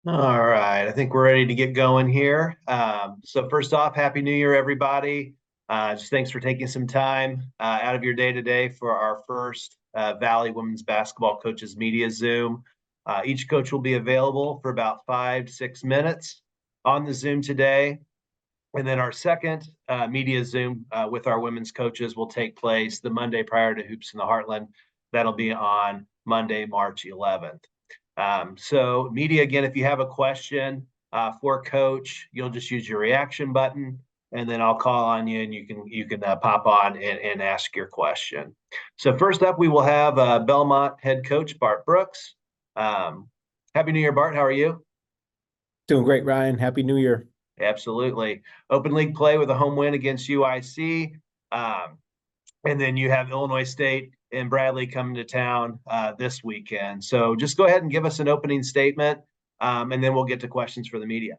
All right, I think we're ready to get going here. So first off, Happy New Year, everybody. Just thanks for taking some time out of your day today for our first Valley Women's Basketball Coaches Media Zoom. Each coach will be available for about 5 to 6 minutes on the Zoom today. And then our second media Zoom with our women's coaches will take place the Monday prior to Hoops in the Heartland. That'll be on Monday, March 11th. So media, again, if you have a question for Coach, you'll just use your reaction button, and then I'll call on you, and you can pop on and ask your question. So first up, we will have Belmont head coach Bart Brooks. Happy New Year, Bart. How are you? Doing great, Ryan. Happy New Year. Absolutely. Open league play with a home win against UIC. And then you have Illinois State and Bradley coming to town this weekend. So just go ahead and give us an opening statement, and then we'll get to questions for the media.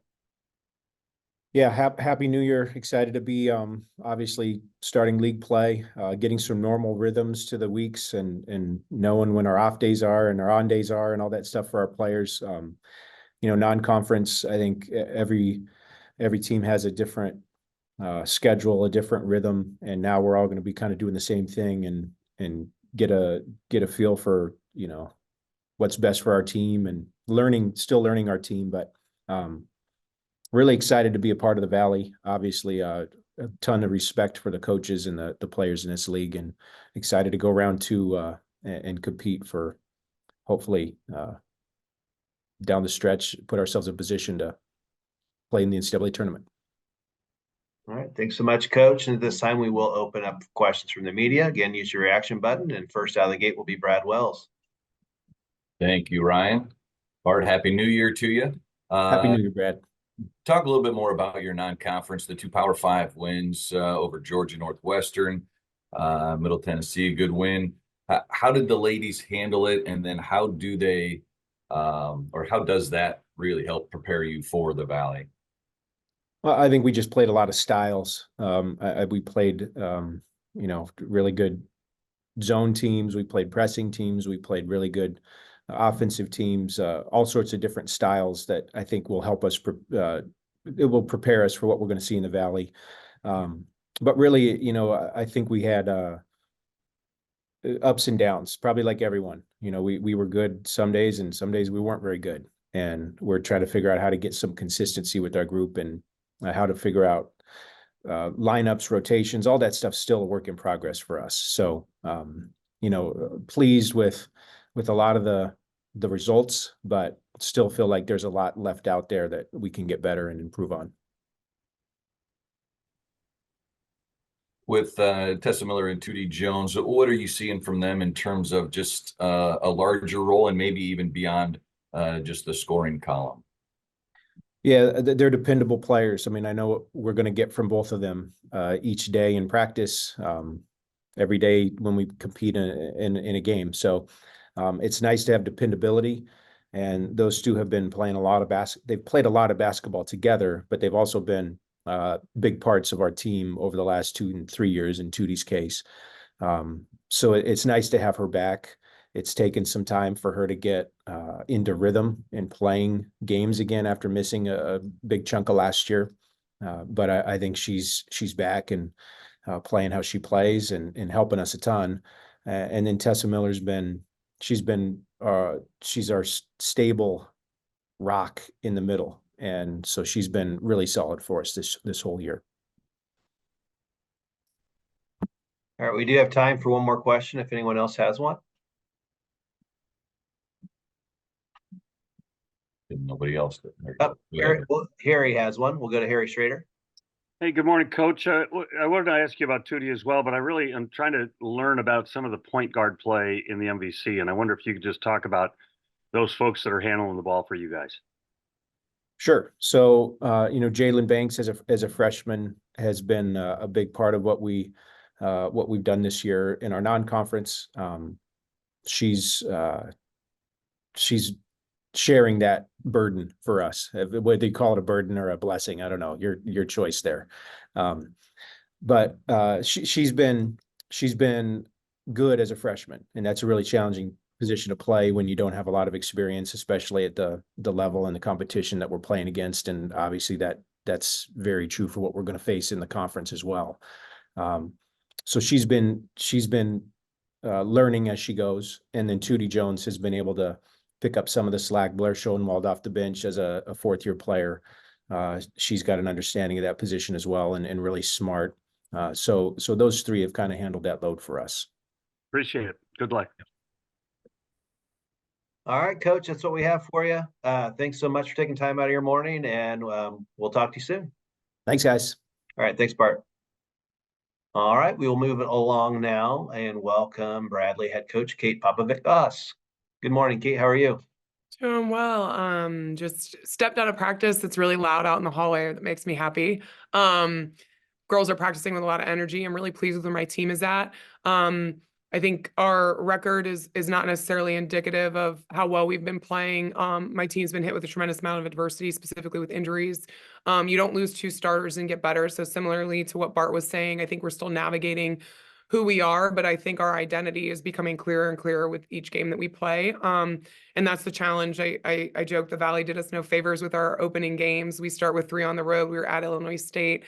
Yeah, happy New Year. Excited to be obviously starting league play, getting some normal rhythms to the weeks and knowing when our off days are and our on days are and all that stuff for our players. Non-conference, I think every team has a different schedule, a different rhythm, and now we're all going to be kind of doing the same thing and get a feel for what's best for our team and still learning our team, but really excited to be a part of the Valley. Obviously, a ton of respect for the coaches and the players in this league, and excited to go around two and compete for hopefully down the stretch, put ourselves in position to play in the NCAA tournament. All right. Thanks so much, Coach. And at this time, we will open up questions from the media. Again, use your reaction button. And first out of the gate will be Brad Wells. Thank you, Ryan. Bart, Happy New Year to you. Happy New Year, Brad. Talk a little bit more about your non-conference, the two Power 5 wins over Georgia Northwestern, Middle Tennessee, a good win. How did the ladies handle it? And then how do they, or how does that really help prepare you for the Valley? Well, I think we just played a lot of styles. We played, really good zone teams. We played pressing teams. We played really good offensive teams, all sorts of different styles that I think will help us. It will prepare us for what we're going to see in the Valley. But really, I think we had ups and downs, probably like everyone. We were good some days, and some days we weren't very good. And we're trying to figure out how to get some consistency with our group and how to figure out lineups, rotations, all that stuff. Still a work in progress for us. So, pleased with a lot of the results, but still feel like there's a lot left out there that we can get better and improve on. With Tessa Miller and Tootie Jones, what are you seeing from them in terms of just a larger role and maybe even beyond just the scoring column? Yeah, they're dependable players. I mean, I know what we're going to get from both of them each day in practice, every day when we compete in a game. So it's nice to have dependability. And those two have been playing a lot of they've played a lot of basketball together, but they've also been big parts of our team over the last 2 and 3 years in Tootie's case. So it's nice to have her back. It's taken some time for her to get into rhythm and playing games again after missing a big chunk of last year. But I think she's back and playing how she plays and helping us a ton. And then Tessa Miller's she's our stable rock in the middle. And so she's been really solid for us this whole year. All right. We do have time for one more question if anyone else has one. Nobody else. Harry has one. We'll go to Harry Schrader. Hey, good morning, Coach. I wanted to ask you about Tootie as well, but I'm trying to learn about some of the point guard play in the MVC, and I wonder if you could just talk about those folks that are handling the ball for you guys. Sure. So, Jalen Banks as a freshman has been a big part of what we've done this year in our non-conference. She's sharing that burden for us, whether you call it a burden or a blessing. I don't know, your choice there. But she's been good as a freshman, and that's a really challenging position to play when you don't have a lot of experience, especially at the level and the competition that we're playing against. And obviously that's very true for what we're going to face in the conference as well. So she's been learning as she goes. And then Tootie Jones has been able to pick up some of the slack. Blair Schoenwald off the bench as a fourth-year player. She's got an understanding of that position as well, and really smart. So those three have kind of handled that load for us. Appreciate it. Good luck. All right, Coach, that's what we have for you. Thanks so much for taking time out of your morning, and we'll talk to you soon. Thanks, guys. All right, thanks, Bart. All right, we will move it along now and welcome Bradley head coach Kate Popovic-Goss. Good morning, Kate. How are you? Doing well. Just stepped out of practice. It's really loud out in the hallway. That makes me happy. Girls are practicing with a lot of energy. I'm really pleased with where my team is at. I think our record is not necessarily indicative of how well we've been playing. My team's been hit with a tremendous amount of adversity, specifically with injuries. You don't lose 2 starters and get better. So similarly to what Bart was saying, I think we're still navigating who we are, but I think our identity is becoming clearer and clearer with each game that we play. And that's the challenge. I joke the Valley did us no favors with our opening games. We start with 3 on the road. We were at Illinois State.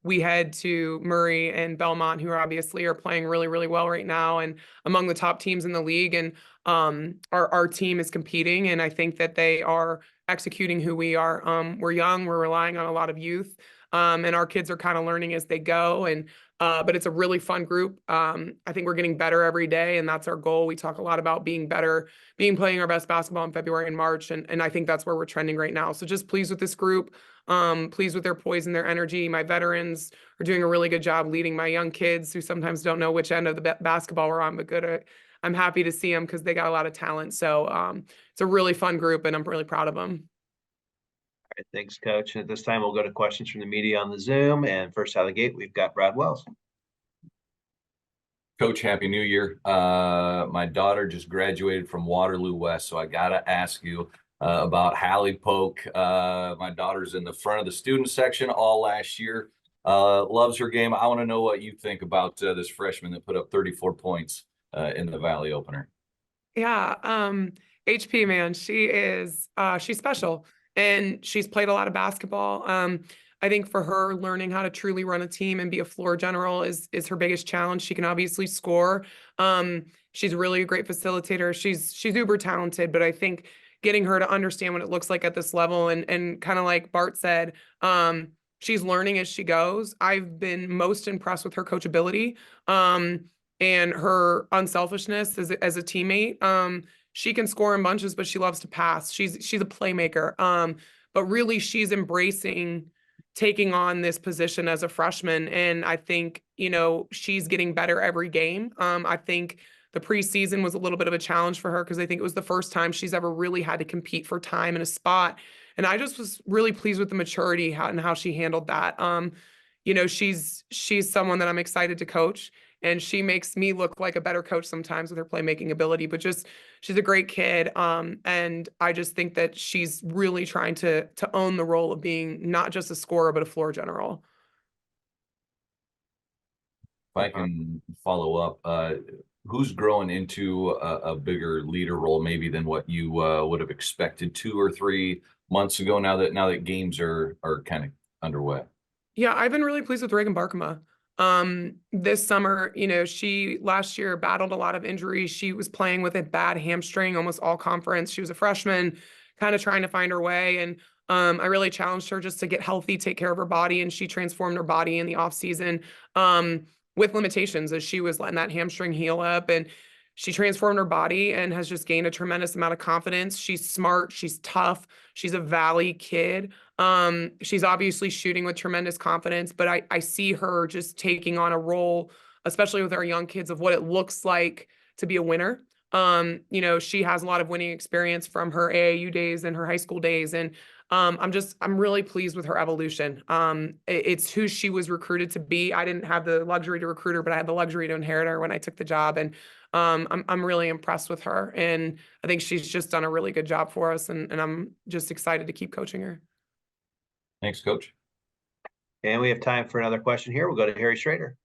We head to Murray and Belmont, who obviously are playing really, really well right now and among the top teams in the league. And our team is competing, and I think that they are executing who we are. We're young, we're relying on a lot of youth, and our kids are kind of learning as they go. And but it's a really fun group. I think we're getting better every day, and that's our goal. We talk a lot about being better, playing our best basketball in February and March, and I think that's where we're trending right now. So just pleased with this group. Pleased with their poise and their energy. My veterans are doing a really good job leading my young kids who sometimes don't know which end of the basketball we're on, but good. I'm happy to see them because they got a lot of talent. So it's a really fun group, and I'm really proud of them. All right, thanks, Coach. And at this time, we'll go to questions from the media on the Zoom. And first out of the gate, we've got Brad Wells. Coach, Happy New Year. My daughter just graduated from Waterloo West, so I gotta ask you about Hallie Polk. My daughter's in the front of the student section all last year. Loves her game. I want to know what you think about this freshman that put up 34 points in the Valley opener. Yeah, HP, man, she's special, and she's played a lot of basketball. I think for her, learning how to truly run a team and be a floor general is her biggest challenge. She can obviously score. She's really a great facilitator. She's uber talented, but I think getting her to understand what it looks like at this level and kind of like Bart said, she's learning as she goes. I've been most impressed with her coachability and her unselfishness as a teammate. She can score in bunches, but she loves to pass. She's a playmaker. But really she's embracing taking on this position as a freshman. And I think, she's getting better every game. I think the preseason was a little bit of a challenge for her because I think it was the first time she's ever really had to compete for time in a spot. And I just was really pleased with the maturity and how she handled that. She's someone that I'm excited to coach, and she makes me look like a better coach sometimes with her playmaking ability, but she's a great kid. And I just think that she's really trying to own the role of being not just a scorer, but a floor general. If I can follow up, who's growing into a bigger leader role maybe than what you would have expected 2 or 3 months ago now that games are kind of underway? Yeah, I've been really pleased with Reagan Barkema. This summer, she last year battled a lot of injuries. She was playing with a bad hamstring, almost all conference. She was a freshman, kind of trying to find her way. And I really challenged her just to get healthy, take care of her body. And she transformed her body in the off season with limitations as she was letting that hamstring heal up. And she transformed her body and has just gained a tremendous amount of confidence. She's smart. She's tough. She's a Valley kid. She's obviously shooting with tremendous confidence, but I see her just taking on a role, especially with our young kids, of what it looks like to be a winner. She has a lot of winning experience from her AAU days and her high school days. And I'm really pleased with her evolution. It's who she was recruited to be. I didn't have the luxury to recruit her, but I had the luxury to inherit her when I took the job. And I'm really impressed with her. And I think she's just done a really good job for us. And I'm just excited to keep coaching her. Thanks, Coach. And we have time for another question here. We'll go to Harry Schrader.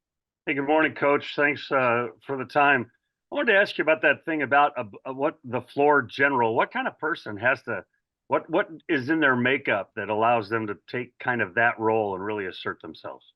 Hey, good morning, Coach. Thanks for the time. I wanted to ask you about that thing about what the floor general, what kind of person has to, what is in their makeup that allows them to take kind of that role and really assert themselves?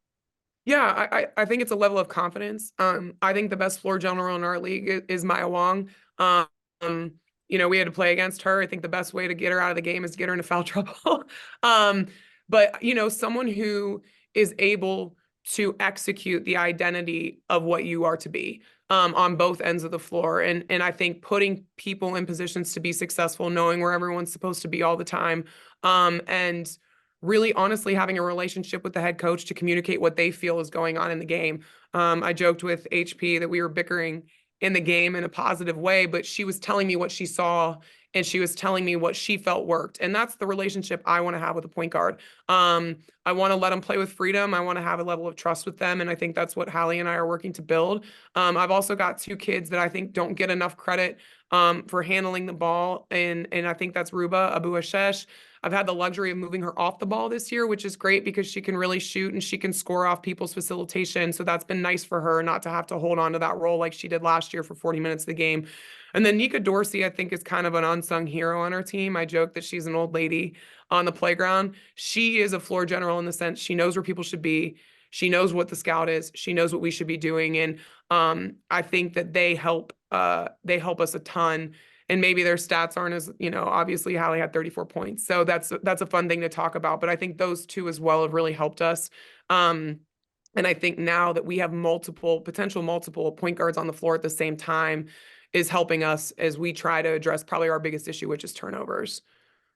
Yeah, I think it's a level of confidence. I think the best floor general in our league is Maya Wong. Um, we had to play against her. I think the best way to get her out of the game is to get her into foul trouble. But someone who is able to execute the identity of what you are to be on both ends of the floor. And I think putting people in positions to be successful, knowing where everyone's supposed to be all the time, and really honestly having a relationship with the head coach to communicate what they feel is going on in the game. I joked with HP that we were bickering in the game in a positive way, but she was telling me what she saw and she was telling me what she felt worked. And that's the relationship I want to have with a point guard. I want to let them play with freedom. I want to have a level of trust with them. And I think that's what Hallie and I are working to build. I've also got two kids that I think don't get enough credit for handling the ball. And I think that's Ruba Abu-Ashesh. I've had the luxury of moving her off the ball this year, which is great because she can really shoot and she can score off people's facilitation. So that's been nice for her not to have to hold on to that role like she did last year for 40 minutes of the game. And then Nika Dorsey, I think, is kind of an unsung hero on our team. I joke that she's an old lady on the playground. She is a floor general in the sense she knows where people should be. She knows what the scout is. She knows what we should be doing. And I think that they help us a ton. And maybe their stats aren't as, obviously Hallie had 34 points. So that's a fun thing to talk about. But I think those two as well have really helped us. And I think now that we have multiple point guards on the floor at the same time is helping us as we try to address probably our biggest issue, which is turnovers.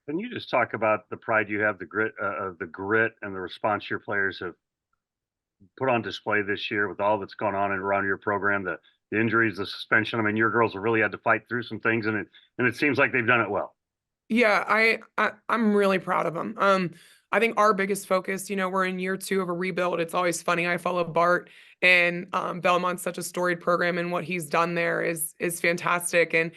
Can you just talk about the pride you have, the grit and the response your players have put on display this year with all that's gone on and around your program, the injuries, the suspension? I mean, your girls have really had to fight through some things, and it seems like they've done it well. Yeah, I'm really proud of them. I think our biggest focus, we're in year 2 of a rebuild. It's always funny. I follow Bart, and Belmont's such a storied program, and what he's done there is fantastic. And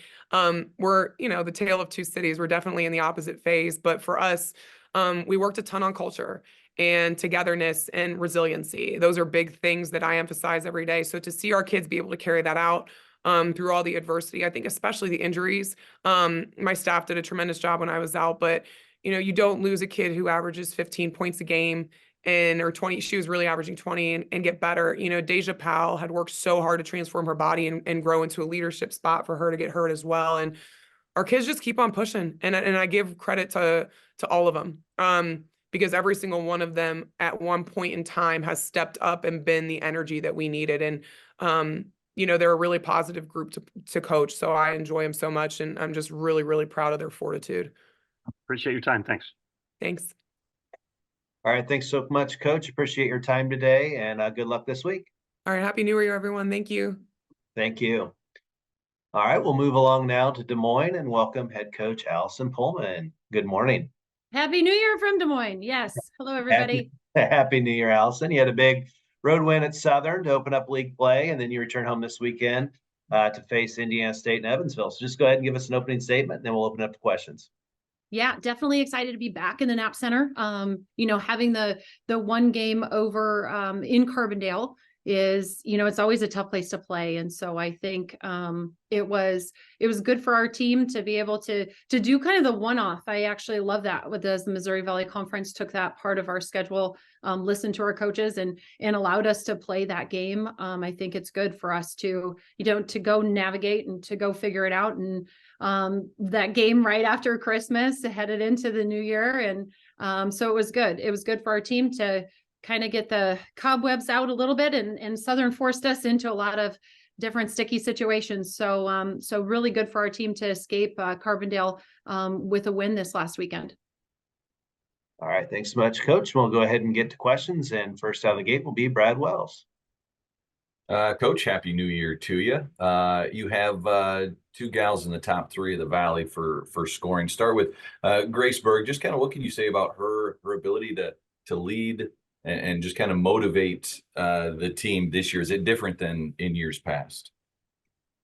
we're, the tale of two cities. We're definitely in the opposite phase, but for us, we worked a ton on culture and togetherness and resiliency. Those are big things that I emphasize every day. So to see our kids be able to carry that out through all the adversity, I think especially the injuries. My staff did a tremendous job when I was out, but you don't lose a kid who averages 15 points a game or 20. She was really averaging 20 and get better. Deja Powell had worked so hard to transform her body and grow into a leadership spot for her to get hurt as well. And our kids just keep on pushing. And I give credit to all of them. Because every single one of them at one point in time has stepped up and been the energy that we needed. And, they're a really positive group to coach. So I enjoy them so much. And I'm just really, really proud of their fortitude. Appreciate your time. Thanks. Thanks. All right. Thanks so much, Coach. Appreciate your time today, and good luck this week. All right. Happy New Year, everyone. Thank you. Thank you. All right. We'll move along now to Des Moines and welcome head coach Allison Pullman. Good morning. Happy New Year from Des Moines. Yes. Hello, everybody. Happy New Year, Allison. You had a big road win at Southern to open up league play, and then you return home this weekend to face Indiana State and Evansville. So just go ahead and give us an opening statement, and then we'll open up to questions. Yeah, definitely excited to be back in the Knapp Center. Having the one game over in Carbondale is, it's always a tough place to play. And so I think it was good for our team to be able to do kind of the one-off. I actually love that as the Missouri Valley Conference took that part of our schedule, listened to our coaches and allowed us to play that game. I think it's good for us to go navigate and to go figure it out. And that game right after Christmas headed into the new year. And so it was good. It was good for our team to kind of get the cobwebs out a little bit, and Southern forced us into a lot of different sticky situations. So really good for our team to escape Carbondale with a win this last weekend. All right. Thanks so much, Coach. We'll go ahead and get to questions. And first out of the gate will be Brad Wells. Coach, Happy New Year to you. You have two gals in the top 3 of the Valley for scoring. Start with Grace Berg. Just kind of what can you say about her ability to lead and just kind of motivate the team this year? Is it different than in years past?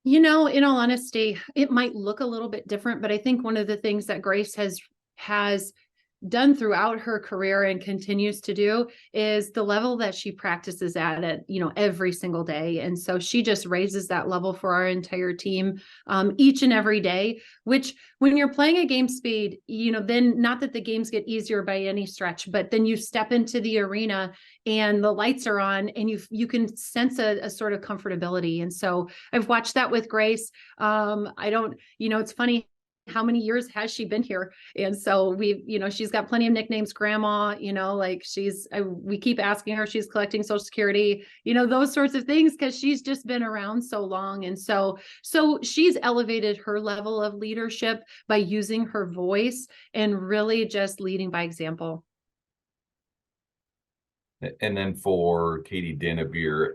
In all honesty, it might look a little bit different, but I think one of the things that Grace has done throughout her career and continues to do is the level that she practices at, you know, every single day. And so she just raises that level for our entire team each and every day, which when you're playing at game speed, you know, then not that the games get easier by any stretch, but then you step into the arena and the lights are on and you can sense a sort of comfortability. And so I've watched that with Grace. I don't, you know, it's funny, how many years has she been here? And so we've, you know, she's got plenty of nicknames, grandma, you know, like we keep asking her, she's collecting Social Security, you know, those sorts of things, because she's just been around so long. And so she's elevated her level of leadership by using her voice and really just leading by example. And then for Katie Dennebeer,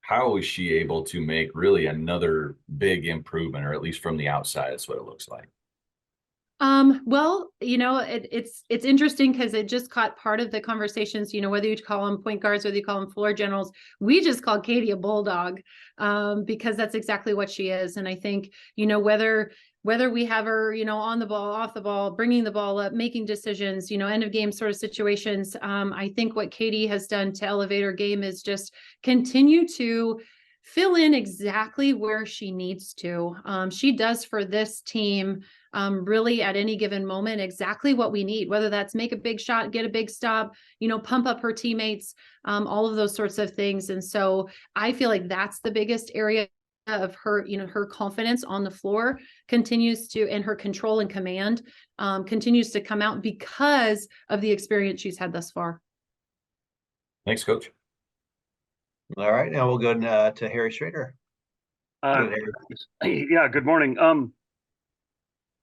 how is she able to make really another big improvement, or at least from the outside, that's what it looks like? Well, you know, it's interesting because it just caught part of the conversations, you know, whether you call them point guards, whether you call them floor generals, we just call Katie a bulldog, because that's exactly what she is. And I think, you know, whether we have her, you know, on the ball, off the ball, bringing the ball up, making decisions, you know, end of game sort of situations. I think what Katie has done to elevate her game is just continue to fill in exactly where she needs to. She does for this team really at any given moment exactly what we need, whether that's make a big shot, get a big stop, you know, pump up her teammates, all of those sorts of things. And so I feel like that's the biggest area of her, you know, her confidence on the floor continues to, and her control and command continues to come out because of the experience she's had thus far. Thanks, Coach. All right, now we'll go to Harry Schrader. Yeah, good morning.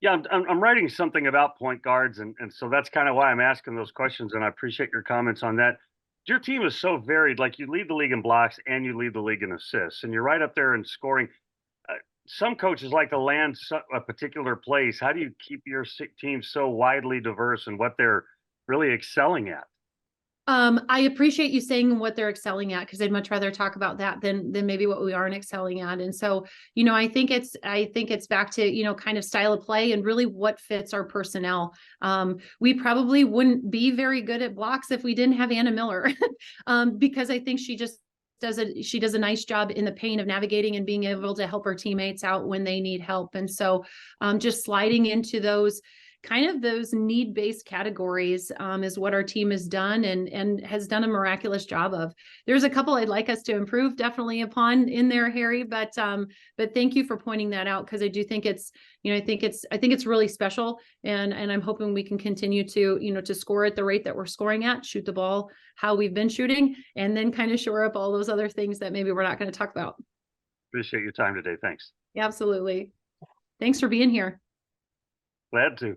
Yeah, I'm writing something about point guards, and so that's kind of why I'm asking those questions, and I appreciate your comments on that. Your team is so varied. Like, you lead the league in blocks and you lead the league in assists, and you're right up there in scoring. Some coaches like to land a particular place. How do you keep your team so widely diverse in what they're really excelling at? I appreciate you saying what they're excelling at, because I'd much rather talk about that than maybe what we aren't excelling at. And so, you know, I think it's back to, you know, kind of style of play and really what fits our personnel. We probably wouldn't be very good at blocks if we didn't have Anna Miller, because I think she just does a nice job in the paint of navigating and being able to help her teammates out when they need help. And so just sliding into those need-based categories is what our team has done and has done a miraculous job of. There's a couple I'd like us to improve definitely upon in there, Harry, but thank you for pointing that out, because I do think it's, you know, I think it's really special, and I'm hoping we can continue to, you know, to score at the rate that we're scoring at, shoot the ball how we've been shooting, and then kind of shore up all those other things that maybe we're not going to talk about. Appreciate your time today. Thanks. Yeah, absolutely. Thanks for being here. Glad to.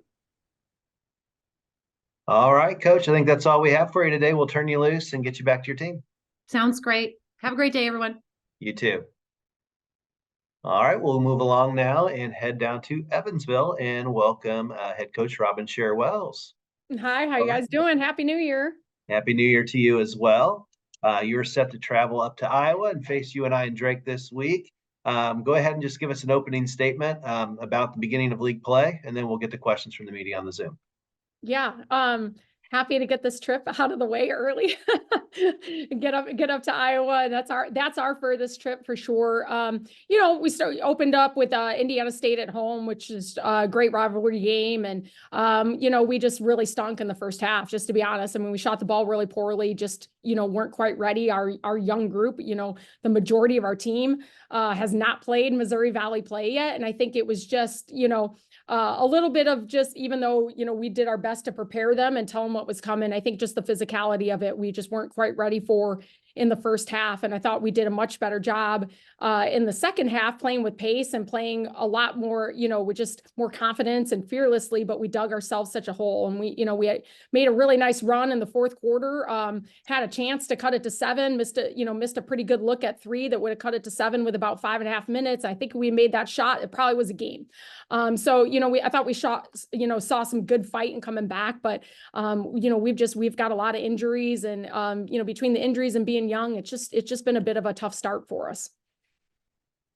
All right, Coach, I think that's all we have for you today. We'll turn you loose and get you back to your team. Sounds great. Have a great day, everyone. You too. All right, we'll move along now and head down to Evansville and welcome head coach Robin Sherr-Wells. Hi, how you guys doing? Happy New Year. Happy New Year to you as well. You're set to travel up to Iowa and face UNI and Drake this week. Go ahead and just give us an opening statement about the beginning of league play, and then we'll get to questions from the media on the Zoom. Yeah, happy to get this trip out of the way early. Get up to Iowa. That's our furthest trip for sure. You know, we opened up with Indiana State at home, which is a great rivalry game, and you know, we just really stunk in the first half, just to be honest. I mean, we shot the ball really poorly, just, you know, weren't quite ready. Our young group, you know, the majority of our team has not played Missouri Valley play yet, and I think it was just, you know, a little bit of just, even though, you know, we did our best to prepare them and tell them what was coming, I think just the physicality of it, we just weren't quite ready for in the first half. And I thought we did a much better job in the second half, playing with pace and playing a lot more, you know, with just more confidence and fearlessly, but we dug ourselves such a hole. And we made a really nice run in the fourth quarter, had a chance to cut it to 7, missed a pretty good look at 3 that would have cut it to 7 with about 5.5 minutes. I think we made that shot. It probably was a game. So, you know, I thought we saw some good fight and coming back, but, you know, we've got a lot of injuries, and, you know, between the injuries and being young, it's just been a bit of a tough start for us.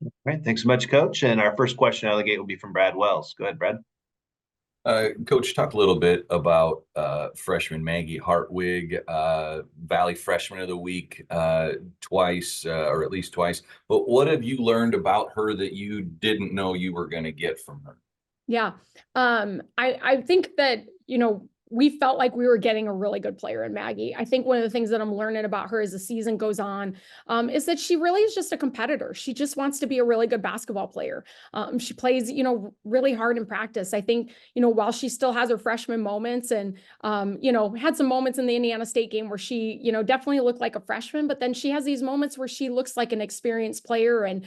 All right, thanks so much, Coach. And our first question out of the gate will be from Brad Wells. Go ahead, Brad. Coach, talk a little bit about freshman Maggie Hartwig, Valley Freshman of the Week twice, or at least twice. But what have you learned about her that you didn't know you were going to get from her? Yeah. I think that, we felt like we were getting a really good player in Maggie. I think one of the things that I'm learning about her as the season goes on, is that she really is just a competitor. She just wants to be a really good basketball player. She plays, really hard in practice. I think, while she still has her freshman moments and, had some moments in the Indiana State game where she, definitely looked like a freshman, but then she has these moments where she looks like an experienced player. And,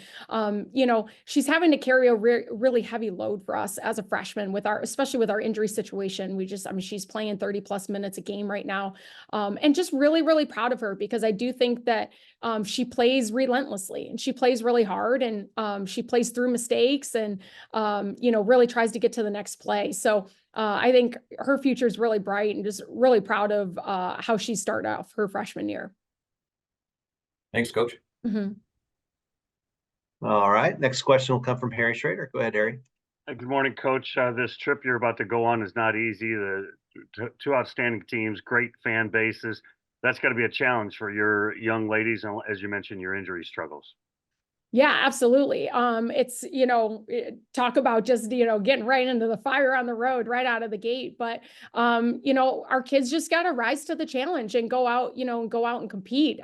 she's having to carry a really heavy load for us as a freshman especially with our injury situation. She's playing 30+ minutes a game right now. And just really, really proud of her, because I do think that she plays relentlessly and she plays really hard, and she plays through mistakes and, really tries to get to the next play. So I think her future is really bright, and just really proud of how she started off her freshman year. Thanks, Coach. Mm-hmm. All right, next question will come from Harry Schrader. Go ahead, Harry. Good morning, Coach. This trip you're about to go on is not easy. The two outstanding teams, great fan bases. That's got to be a challenge for your young ladies, and as you mentioned, your injury struggles. Yeah, absolutely. It's, talk about just, getting right into the fire on the road right out of the gate. But, our kids just got to rise to the challenge and go out, and compete.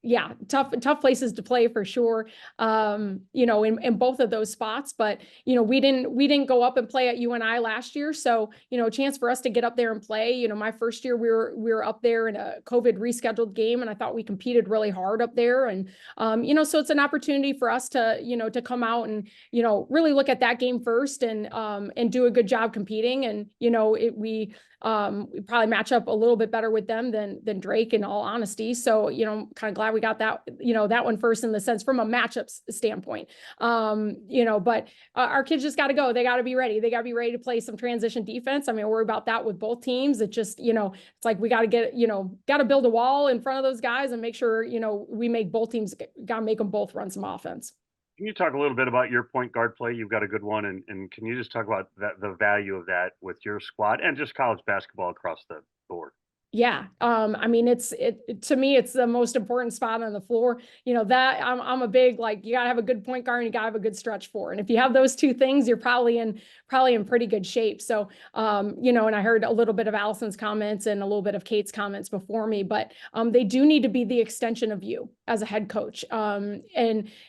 Yeah, tough places to play for sure. In both of those spots, but we didn't go up and play at UNI last year, so a chance for us to get up there and play. My first year we were up there in a COVID rescheduled game, and I thought we competed really hard up there, and so it's an opportunity for us to to come out and really look at that game first and do a good job competing, and we probably match up a little bit better with them than Drake, in all honesty. So, kind of glad we got that, that one first, in the sense from a matchup standpoint. But our kids just got to go. They got to be ready. They got to be ready to play some transition defense. I mean, we're about that with both teams. It just, it's like, we got to get, got to build a wall in front of those guys and make sure, we make both teams, got to make them both run some offense. Can you talk a little bit about your point guard play? You've got a good one, and can you just talk about the value of that with your squad and just college basketball across the board? Yeah. To me, it's the most important spot on the floor. That I'm a big, like, you gotta have a good point guard and you gotta have a good stretch four. And if you have those two things, you're probably in pretty good shape. So, and I heard a little bit of Allison's comments and a little bit of Kate's comments before me, but they do need to be the extension of you as a head coach. And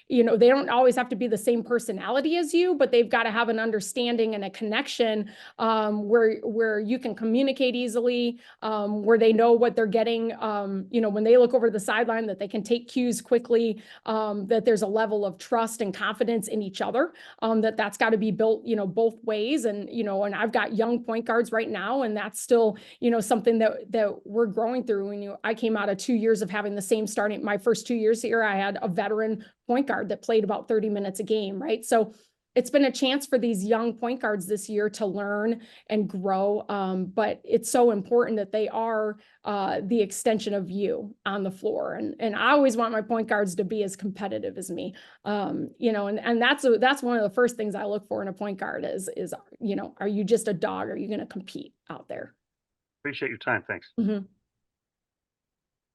they don't always have to be the same personality as you, but they've got to have an understanding and a connection where you can communicate easily, where they know what they're getting, when they look over the sideline, that they can take cues quickly, that there's a level of trust and confidence in each other, that's got to be built, both ways. And, and I've got young point guards right now, and that's still, something that we're growing through. When I came out of 2 years of having the same starting, my first 2 years here, I had a veteran point guard that played about 30 minutes a game, right? So it's been a chance for these young point guards this year to learn and grow. But it's so important that they are the extension of you on the floor. And I always want my point guards to be as competitive as me. And that's one of the first things I look for in a point guard is, are you just a dog? Are you going to compete out there? Appreciate your time. Thanks. Mm-hmm.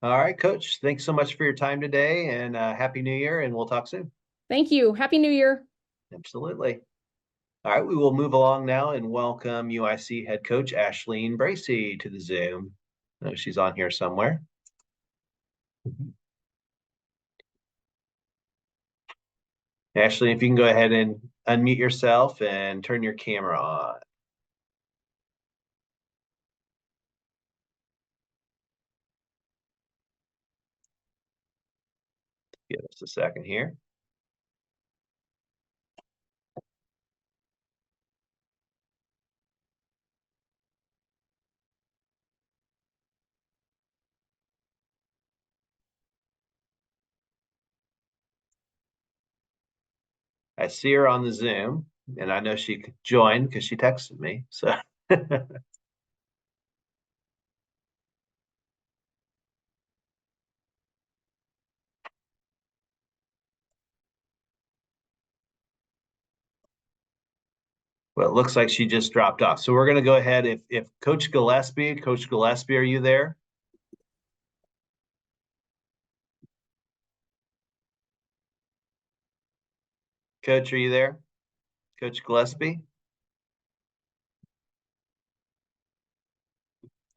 All right, Coach. Thanks so much for your time today, and Happy New Year, and we'll talk soon. Thank you. Happy New Year. Absolutely. All right, we will move along now and welcome UIC head coach Ashleen Bracey to the Zoom. I know she's on here somewhere. Ashleen, if you can go ahead and unmute yourself and turn your camera on. Give us a second here. I see her on the Zoom, and I know she could join because she texted me. So Well, it looks like she just dropped off. So we're going to go ahead. If Coach Gillespie, are you there? Coach, are you there? Coach Gillespie?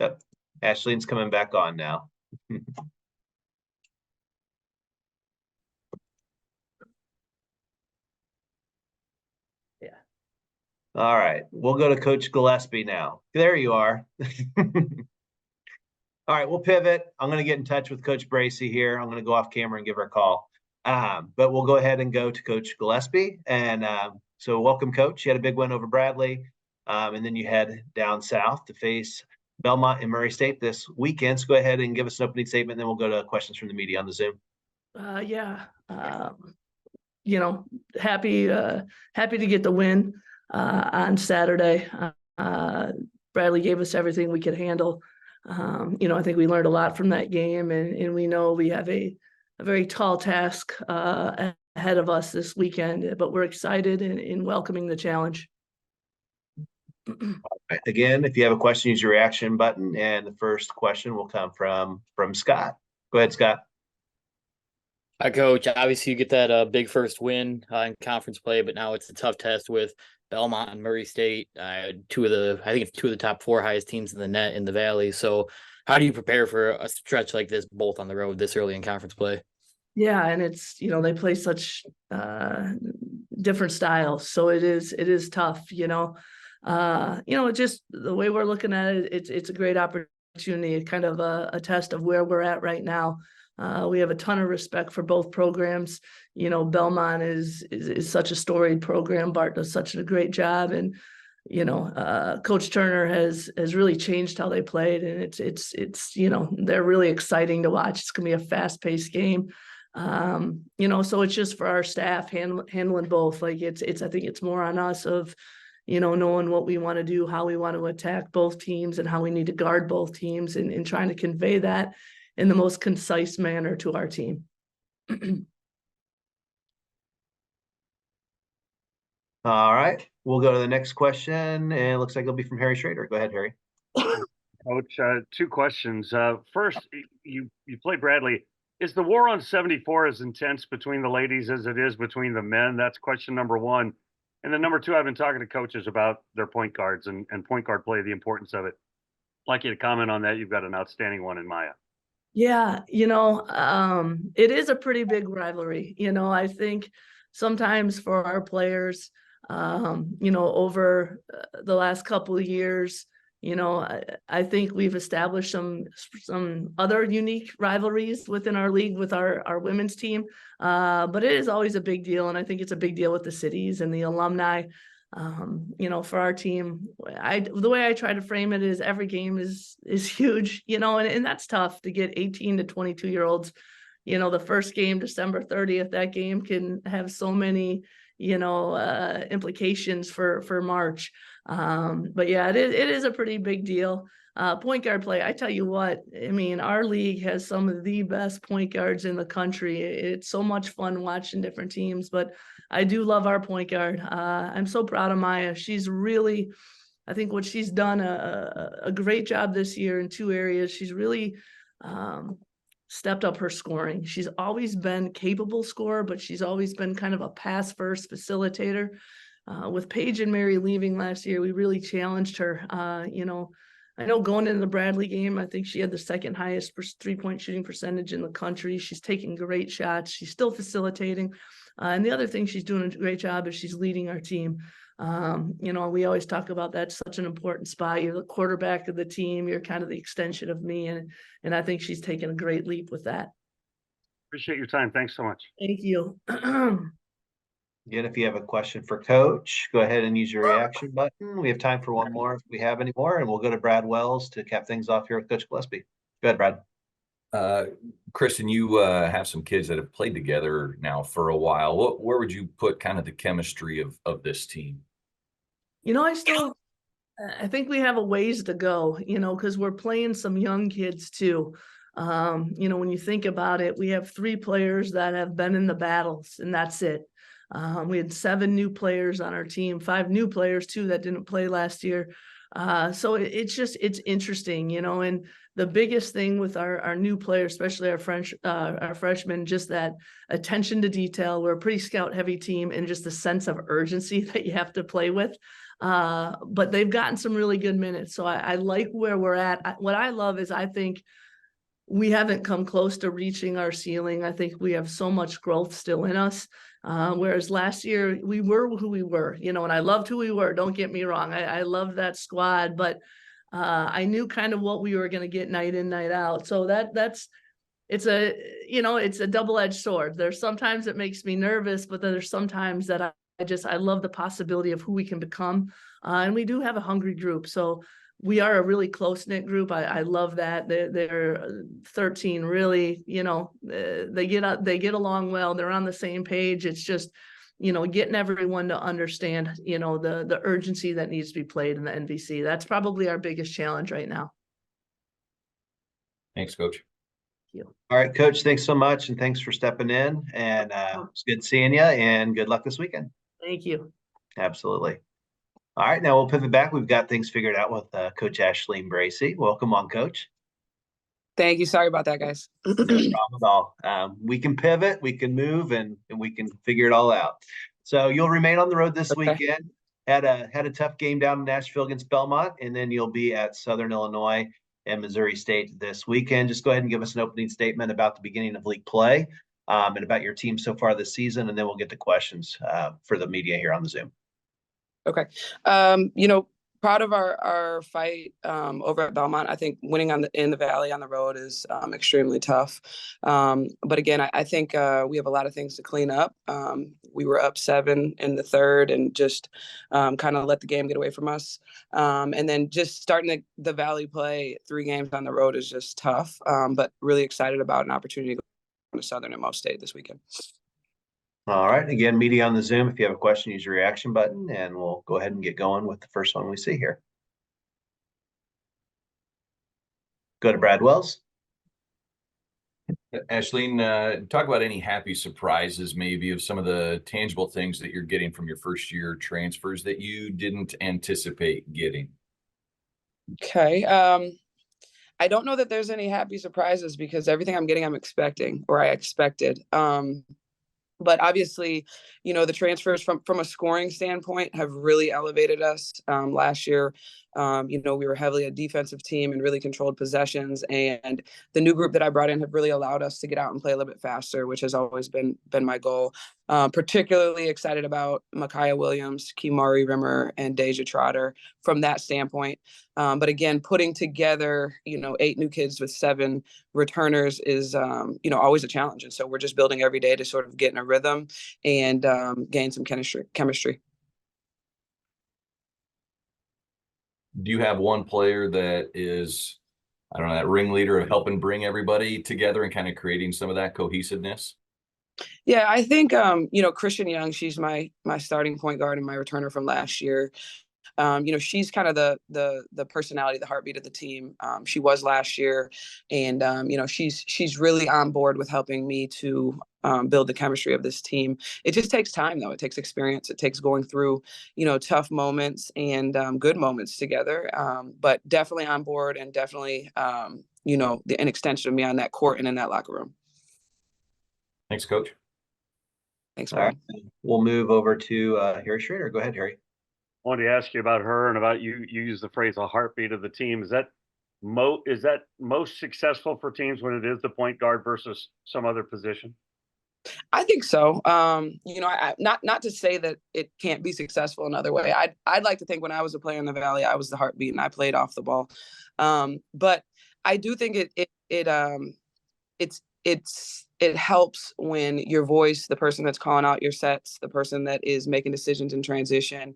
Yep. Ashleen's coming back on now. Yeah. All right, we'll go to Coach Gillespie now. There you are. All right, we'll pivot. I'm going to get in touch with Coach Bracy here. I'm going to go off camera and give her a call. But we'll go ahead and go to Coach Gillespie. And so welcome, Coach. You had a big win over Bradley. And then you head down south to face Belmont and Murray State this weekend. So go ahead and give us an opening statement, and then we'll go to questions from the media on the Zoom. You know, happy to get the win on Saturday. Bradley gave us everything we could handle. You know, I think we learned a lot from that game, and we know we have a very tall task ahead of us this weekend, but we're excited in welcoming the challenge. Again, if you have a question, use your reaction button, and the first question will come from Scott. Go ahead, Scott. Hi, Coach. Obviously, you get that big first win in conference play, but now it's a tough test with Belmont and Murray State, I think it's two of the top 4 highest teams in the net in the Valley. So how do you prepare for a stretch like this, both on the road this early in conference play? Yeah, and it's, you know, they play such different styles, so it is tough, you know. Just the way we're looking at it, it's a great opportunity, kind of a test of where we're at right now. We have a ton of respect for both programs. You know, Belmont is such a storied program. Bart does such a great job, and you know, Coach Turner has really changed how they played, and it's you know, they're really exciting to watch. It's gonna be a fast-paced game. You know, so it's just for our staff handling both. Like I think it's more on us of, you know, knowing what we want to do, how we want to attack both teams, and how we need to guard both teams, and trying to convey that in the most concise manner to our team. All right, we'll go to the next question, and it looks like it'll be from Harry Schrader. Go ahead, Harry. Coach, 2 questions. First, you play Bradley. Is the war on 74 as intense between the ladies as it is between the men? That's question number 1. And then number 2, I've been talking to coaches about their point guards and point guard play, the importance of it. I'd like you to comment on that. You've got an outstanding one in Maya. Yeah, you know, it is a pretty big rivalry. You know, I think sometimes for our players, you know, over the last couple of years, you know, I think we've established some other unique rivalries within our league with our women's team. But it is always a big deal, and I think it's a big deal with the cities and the alumni. You know, for our team, the way I try to frame it is every game is huge, you know, and that's tough to get 18 to 22-year-olds. You know, the first game, December 30th, that game can have so many, you know, implications for March. But yeah, it is a pretty big deal. Point guard play, I tell you what, I mean, our league has some of the best point guards in the country. It's so much fun watching different teams, but I do love our point guard. I'm so proud of Maya. She's really, I think what she's done a great job this year in 2 areas. She's really stepped up her scoring. She's always been capable scorer, but she's always been kind of a pass first facilitator. With Paige and Mary leaving last year, we really challenged her. You know, I know going into the Bradley game, I think she had the 2nd highest 3-point shooting percentage in the country. She's taking great shots. She's still facilitating. And the other thing she's doing a great job is she's leading our team. You know, we always talk about that's such an important spot. You're the quarterback of the team. You're kind of the extension of me. And I think she's taken a great leap with that. Appreciate your time. Thanks so much. Thank you. Again, if you have a question for Coach, go ahead and use your reaction button. We have time for one more if we have any more, and we'll go to Brad Wells to cap things off here with Coach Gillespie. Go ahead, Brad. Kristen, you have some kids that have played together now for a while. Where would you put kind of the chemistry of this team? You know, I think we have a ways to go, you know, because we're playing some young kids too. You know, when you think about it, we have 3 players that have been in the battles, and that's it. We had 7 new players on our team, 5 new players too that didn't play last year. So it's interesting, you know, and the biggest thing with our new players, especially our freshmen, just that attention to detail. We're a pretty scout heavy team, and just the sense of urgency that you have to play with. But they've gotten some really good minutes. So I like where we're at. What I love is I think we haven't come close to reaching our ceiling. I think we have so much growth still in us. Whereas last year we were who we were, you know, and I loved who we were. Don't get me wrong. I loved that squad, but I knew kind of what we were going to get night in, night out. So it's a double-edged sword. There's sometimes it makes me nervous, but then there's sometimes that I love the possibility of who we can become. And we do have a hungry group. So we are a really close-knit group. I love that. They're 13 really, you know, they get along well. They're on the same page. It's just, you know, getting everyone to understand, you know, the urgency that needs to be played in the MVC. That's probably our biggest challenge right now. Thanks, Coach. All right, Coach, thanks so much, and thanks for stepping in. And it's good seeing you, and good luck this weekend. Thank you. Absolutely. All right, now we'll pivot back. We've got things figured out with Coach Ashleen Bracey. Welcome on, Coach. Thank you. Sorry about that, guys. No problem at all. We can pivot, we can move, and we can figure it all out. So you'll remain on the road this weekend. Had a tough game down in Nashville against Belmont, and then you'll be at Southern Illinois and Missouri State this weekend. Just go ahead and give us an opening statement about the beginning of league play and about your team so far this season, and then we'll get to questions for the media here on the Zoom. Okay. You know, proud of our fight over at Belmont. I think winning in the Valley on the road is extremely tough. But again, I think we have a lot of things to clean up. We were up 7 in the third and just kind of let the game get away from us. And then just starting the Valley play 3 games on the road is just tough, but really excited about an opportunity to go to Southern and Mo State this weekend. All right. Again, media on the Zoom. If you have a question, use your reaction button, and we'll go ahead and get going with the first one we see here. Go to Brad Wells. Ashleen, talk about any happy surprises, maybe, of some of the tangible things that you're getting from your first year transfers that you didn't anticipate getting. Okay. I don't know that there's any happy surprises because everything I'm getting, I'm expecting, or I expected. But obviously, you know, the transfers from a scoring standpoint have really elevated us. Last year, you know, we were heavily a defensive team and really controlled possessions. And the new group that I brought in have really allowed us to get out and play a little bit faster, which has always been my goal. Particularly excited about Micaiah Williams, Kimari Rimmer, and Deja Trotter from that standpoint. But again, putting together, you know, 8 new kids with 7 returners is, you know, always a challenge. And so we're just building every day to sort of get in a rhythm and gain some chemistry. Do you have one player that is, I don't know, that ringleader of helping bring everybody together and kind of creating some of that cohesiveness? Yeah, I think, you know, Christian Young, she's my starting point guard and my returner from last year. You know, she's kind of the personality, the heartbeat of the team. She was last year, and you know, she's really on board with helping me to build the chemistry of this team. It just takes time, though. It takes experience. It takes going through, you know, tough moments and good moments together. But definitely on board, and definitely, you know, an extension of me on that court and in that locker room. Thanks, Coach. Thanks, All right. Brad. We'll move over to Harry Schrader. Go ahead, Harry. I wanted to ask you about her and about you use the phrase a heartbeat of the team. Is that most successful for teams when it is the point guard versus some other position? I think so. You know, not to say that it can't be successful another way. I'd like to think when I was a player in the Valley, I was the heartbeat and I played off the ball. But I do think it helps when your voice, the person that's calling out your sets, the person that is making decisions in transition,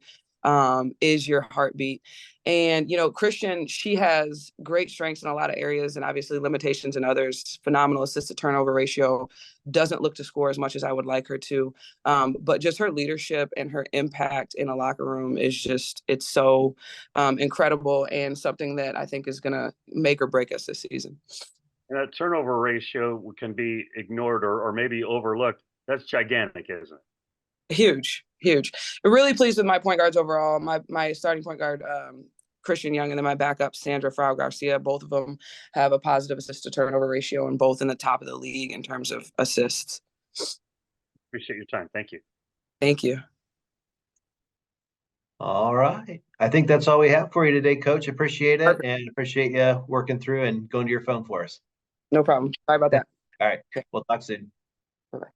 is your heartbeat. And, you know, Christian, she has great strengths in a lot of areas and obviously limitations in others. Phenomenal assist to turnover ratio, doesn't look to score as much as I would like her to. But just her leadership and her impact in a locker room is just, it's so incredible, and something that I think is going to make or break us this season. And that turnover ratio can be ignored or maybe overlooked. That's gigantic, isn't it? Huge. I'm really pleased with my point guards overall. My starting point guard, Christian Young, and then my backup, Sandra Frau Garcia. Both of them have a positive assist to turnover ratio and both in the top of the league in terms of assists. Appreciate your time. Thank you. Thank you. All right. I think that's all we have for you today, Coach. Appreciate it and appreciate you working through and going to your phone for us. No problem. Sorry about that. All right. Okay. We'll talk soon. Bye-bye.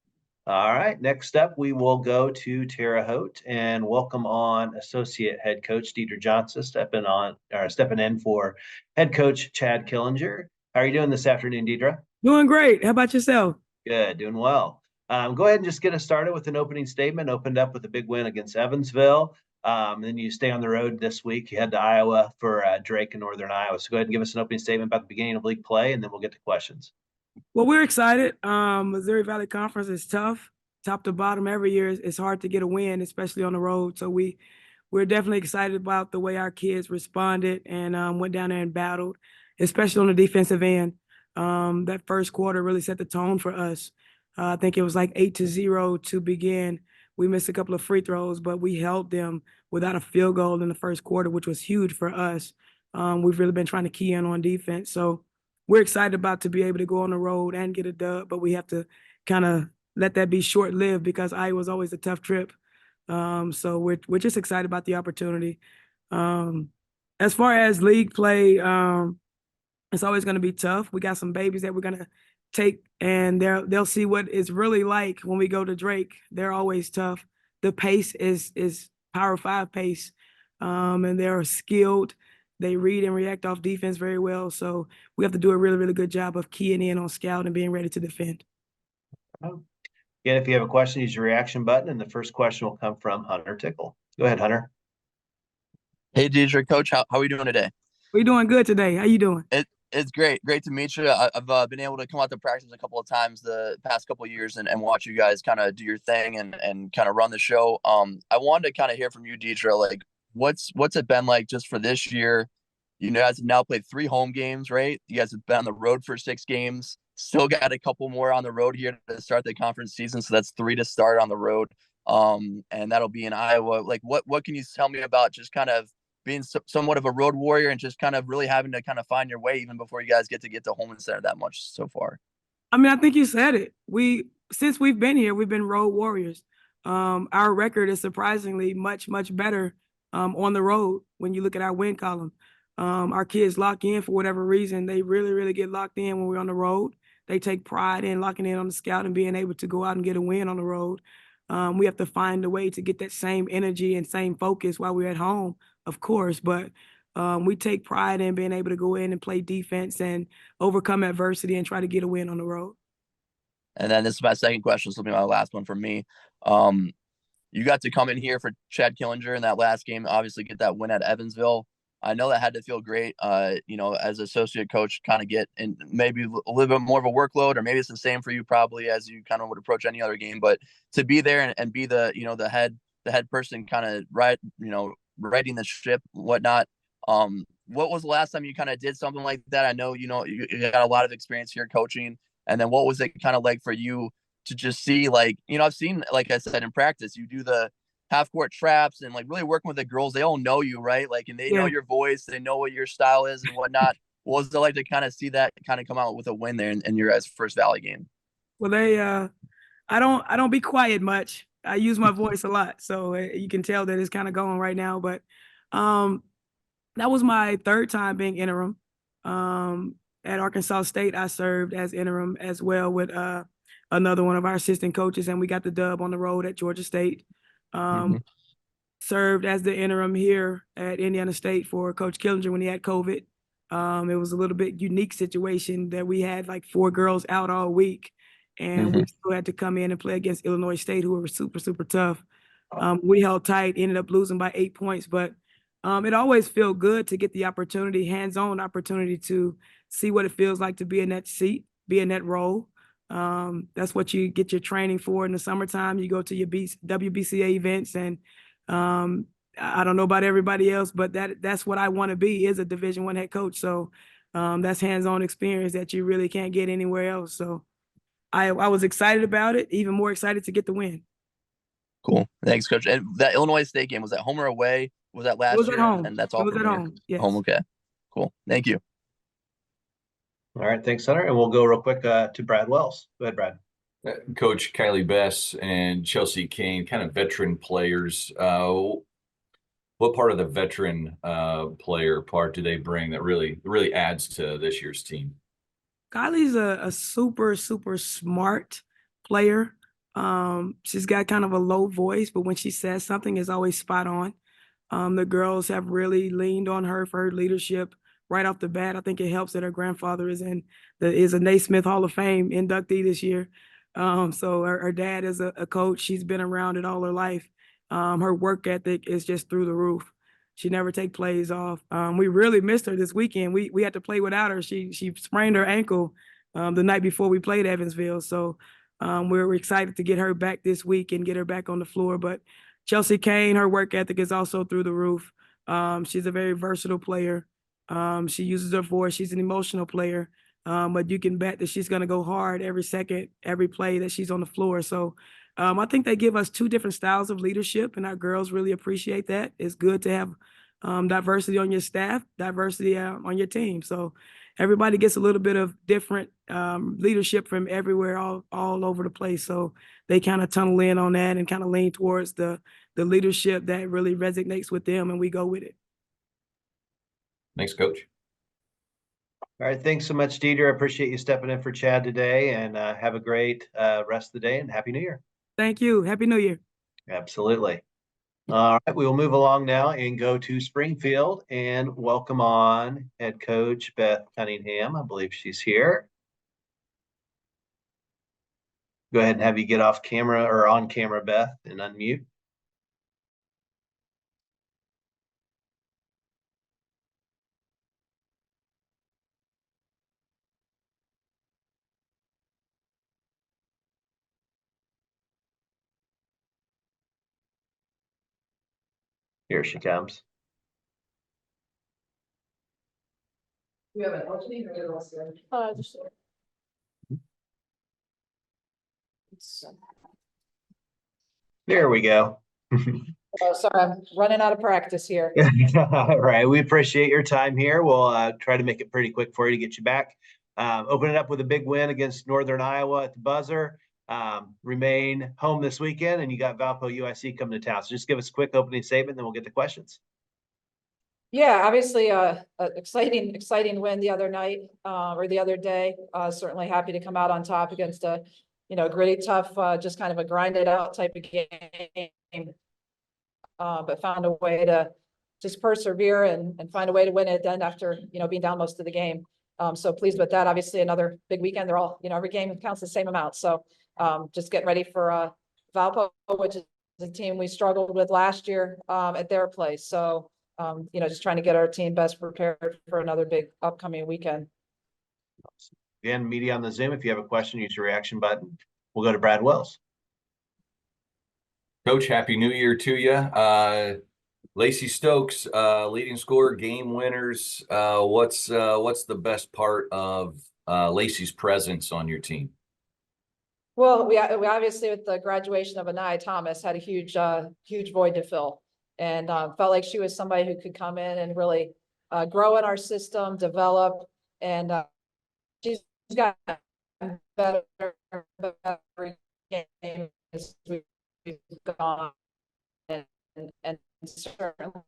All right. Next up, we will go to Terre Haute and welcome on Associate Head Coach Deidre Johnson stepping in for Head Coach Chad Killinger. How are you doing this afternoon, Deidre? Doing great. How about yourself? Good, doing well. Go ahead and just get us started with an opening statement. Opened up with a big win against Evansville. Then you stay on the road this week. You head to Iowa for Drake in Northern Iowa. So go ahead and give us an opening statement about the beginning of league play, and then we'll get to questions. Well, we're excited. Missouri Valley Conference is tough, top to bottom every year. It's hard to get a win, especially on the road. So we're definitely excited about the way our kids responded and went down there and battled, especially on the defensive end. That first quarter really set the tone for us. I think it was like 8-0 to begin. We missed a couple of free throws, but we held them without a field goal in the first quarter, which was huge for us. We've really been trying to key in on defense. So we're excited about to be able to go on the road and get a dub, but we have to kind of let that be short-lived because Iowa's always a tough trip. So we're just excited about the opportunity. As far as league play, it's always going to be tough. We got some babies that we're going to take, and they'll see what it's really like when we go to Drake. They're always tough. The pace is Power 5 pace, and they're skilled. They read and react off defense very well. So we have to do a really, really good job of keying in on scout and being ready to defend. Again, if you have a question, use your reaction button, and the first question will come from Hunter Tickle. Go ahead, Hunter. Hey, Deidre, Coach, how are we doing today? We're doing good today. How you doing? It's great to meet you. I've been able to come out to practice a couple of times the past couple of years and watch you guys kind of do your thing and kind of run the show. I wanted to kind of hear from you, Deidre, like what's it been like just for this year? You guys have now played 3 home games, right? You guys have been on the road for 6 games. Still got a couple more on the road here to start the conference season, so that's 3 to start on the road. And that'll be in Iowa. Like, what can you tell me about just kind of being somewhat of a road warrior and just kind of really having to kind of find your way even before you guys get to Holman Center that much so far? I mean, I think you said it. Since we've been here, we've been road warriors. Our record is surprisingly much, much better on the road when you look at our win column. Our kids lock in for whatever reason. They really, really get locked in when we're on the road. They take pride in locking in on the scout and being able to go out and get a win on the road. We have to find a way to get that same energy and same focus while we're at home, of course, but we take pride in being able to go in and play defense and overcome adversity and try to get a win on the road. And then this is my second question. This will be my last one from me. You got to come in here for Chad Killinger in that last game, obviously get that win at Evansville. I know that had to feel great, as associate coach, kind of get in maybe a little bit more of a workload, or maybe it's the same for you probably as you kind of would approach any other game, but to be there and be the head person kind of righting the ship, whatnot. What was the last time you kind of did something like that? I know, you got a lot of experience here coaching, and then what was it kind of like for you to just see, like, I've seen, like I said, in practice, you do the half court traps and like really working with the girls. They all know you, right? Like, and they know your voice, they know what your style is and whatnot. What was it like to kind of see that kind of come out with a win there in your guys' first Valley game? Well, I don't be quiet much. I use my voice a lot, so you can tell that it's kind of going right now. But that was my 3rd time being interim. At Arkansas State, I served as interim as well with another one of our assistant coaches, and we got the dub on the road at Georgia State. Served as the interim here at Indiana State for Coach Killinger when he had COVID. It was a little bit unique situation that we had like 4 girls out all week, and we still had to come in and play against Illinois State, who were super, super tough. We held tight, ended up losing by 8 points, but it always felt good to get the opportunity, hands-on opportunity, to see what it feels like to be in that seat, be in that role. That's what you get your training for in the summertime. You go to your WBCA events, and I don't know about everybody else, but that's what I want to be, is a Division I head coach. So that's hands-on experience that you really can't get anywhere else. So I was excited about it, even more excited to get the win. Cool. Thanks, Coach. And that Illinois State game, was that home or away? Was that last was at year? home. And that's It all was from at here? home. Yes. Home. Okay. Cool. Thank you. All right, thanks, Hunter. And we'll go real quick to Brad Wells. Go ahead, Brad. Coach Kylie Bess and Chelsea Kane, kind of veteran players. What part of the veteran player part do they bring that really adds to this year's team? Kylie's a super, super smart player. She's got kind of a low voice, but when she says something, it's always spot on. The girls have really leaned on her for her leadership right off the bat. I think it helps that her grandfather is a Naismith Hall of Fame inductee this year. So her dad is a coach. She's been around it all her life. Her work ethic is just through the roof. She never take plays off. We really missed her this weekend. We had to play without her. She sprained her ankle the night before we played Evansville. So we're excited to get her back this week and get her back on the floor. But Chelsea Kane, her work ethic is also through the roof. She's a very versatile player. She uses her voice. She's an emotional player. But you can bet that she's going to go hard every second, every play that she's on the floor. So I think they give us two different styles of leadership, and our girls really appreciate that. It's good to have diversity on your staff, diversity on your team. So everybody gets a little bit of different leadership from everywhere, all over the place. So they kind of tunnel in on that and kind of lean towards the leadership that really resonates with them, and we go with it. Thanks, Coach. All right, thanks so much, Deidre. I appreciate you stepping in for Chad today, and have a great rest of the day, and Happy New Year. Thank you. Happy New Year. Absolutely. All right, we will move along now and go to Springfield and welcome on head coach Beth Cunningham. I believe she's here. Go ahead and have you get off camera or on camera, Beth, and unmute. Here she comes. We have an alternate or Just There we go. Oh, sorry, I'm running out of practice here. All right, we appreciate your time here. We'll try to make it pretty quick for you to get you back. Open it up with a big win against Northern Iowa at the buzzer. Remain home this weekend, and you got Valpo UIC coming to town. So just give us a quick opening statement, then we'll get to questions. Yeah, obviously, exciting win the other night, or the other day. Certainly happy to come out on top against a, gritty, tough, just kind of a grinded out type of game. But found a way to just persevere and find a way to win it then after, being down most of the game. So pleased with that. Obviously another big weekend. They're all, every game counts the same amount. So just getting ready for Valpo, which is a team we struggled with last year at their place. So just trying to get our team best prepared for another big upcoming weekend. Again, media on the Zoom. If you have a question, use the reaction button. We'll go to Brad Wells. Coach, Happy New Year to you. Lacey Stokes, leading scorer, game winners. What's the best part of Lacey's presence on your team? Well, we obviously, with the graduation of Anaya Thomas, had a huge void to fill, and felt like she was somebody who could come in and really grow in our system, develop, and she's got better every game as we've gone, and certainly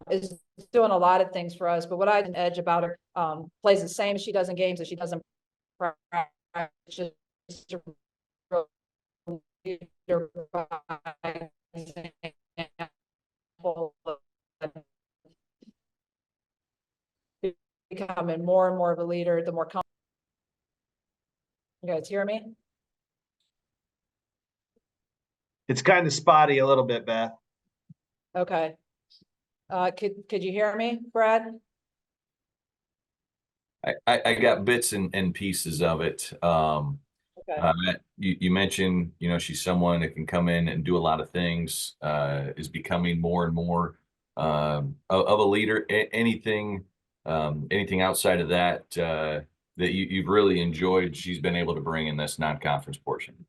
is doing a lot of things for us. But what I had an edge about her, plays the same as she does in games as she does in practice. Becoming more and more of a leader, the more you guys hear me? It's kind of spotty a little bit, Beth. Okay. Could you hear me, Brad? I got bits and pieces of it. Okay. You mentioned, she's someone that can come in and do a lot of things, is becoming more and more of a leader. Anything outside of that, that you've really enjoyed, she's been able to bring in this non-conference portion?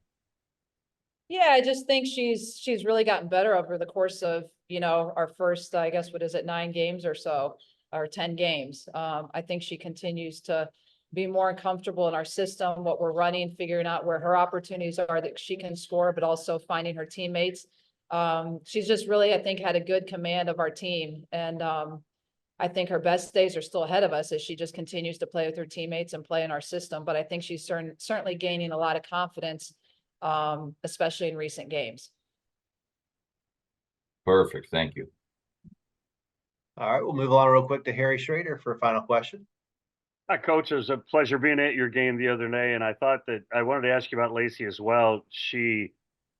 Yeah, I just think she's really gotten better over the course of, our first, I guess, what is it, 9 games or so, or 10 games. I think she continues to be more comfortable in our system, what we're running, figuring out where her opportunities are that she can score, but also finding her teammates. She's just really, I think, had a good command of our team. And I think her best days are still ahead of us as she just continues to play with her teammates and play in our system. But I think she's certainly gaining a lot of confidence, especially in recent games. Perfect. Thank you. All right, we'll move along real quick to Harry Schrader for a final question. Hi, Coach. It was a pleasure being at your game the other day, and I thought that I wanted to ask you about Lacey as well. She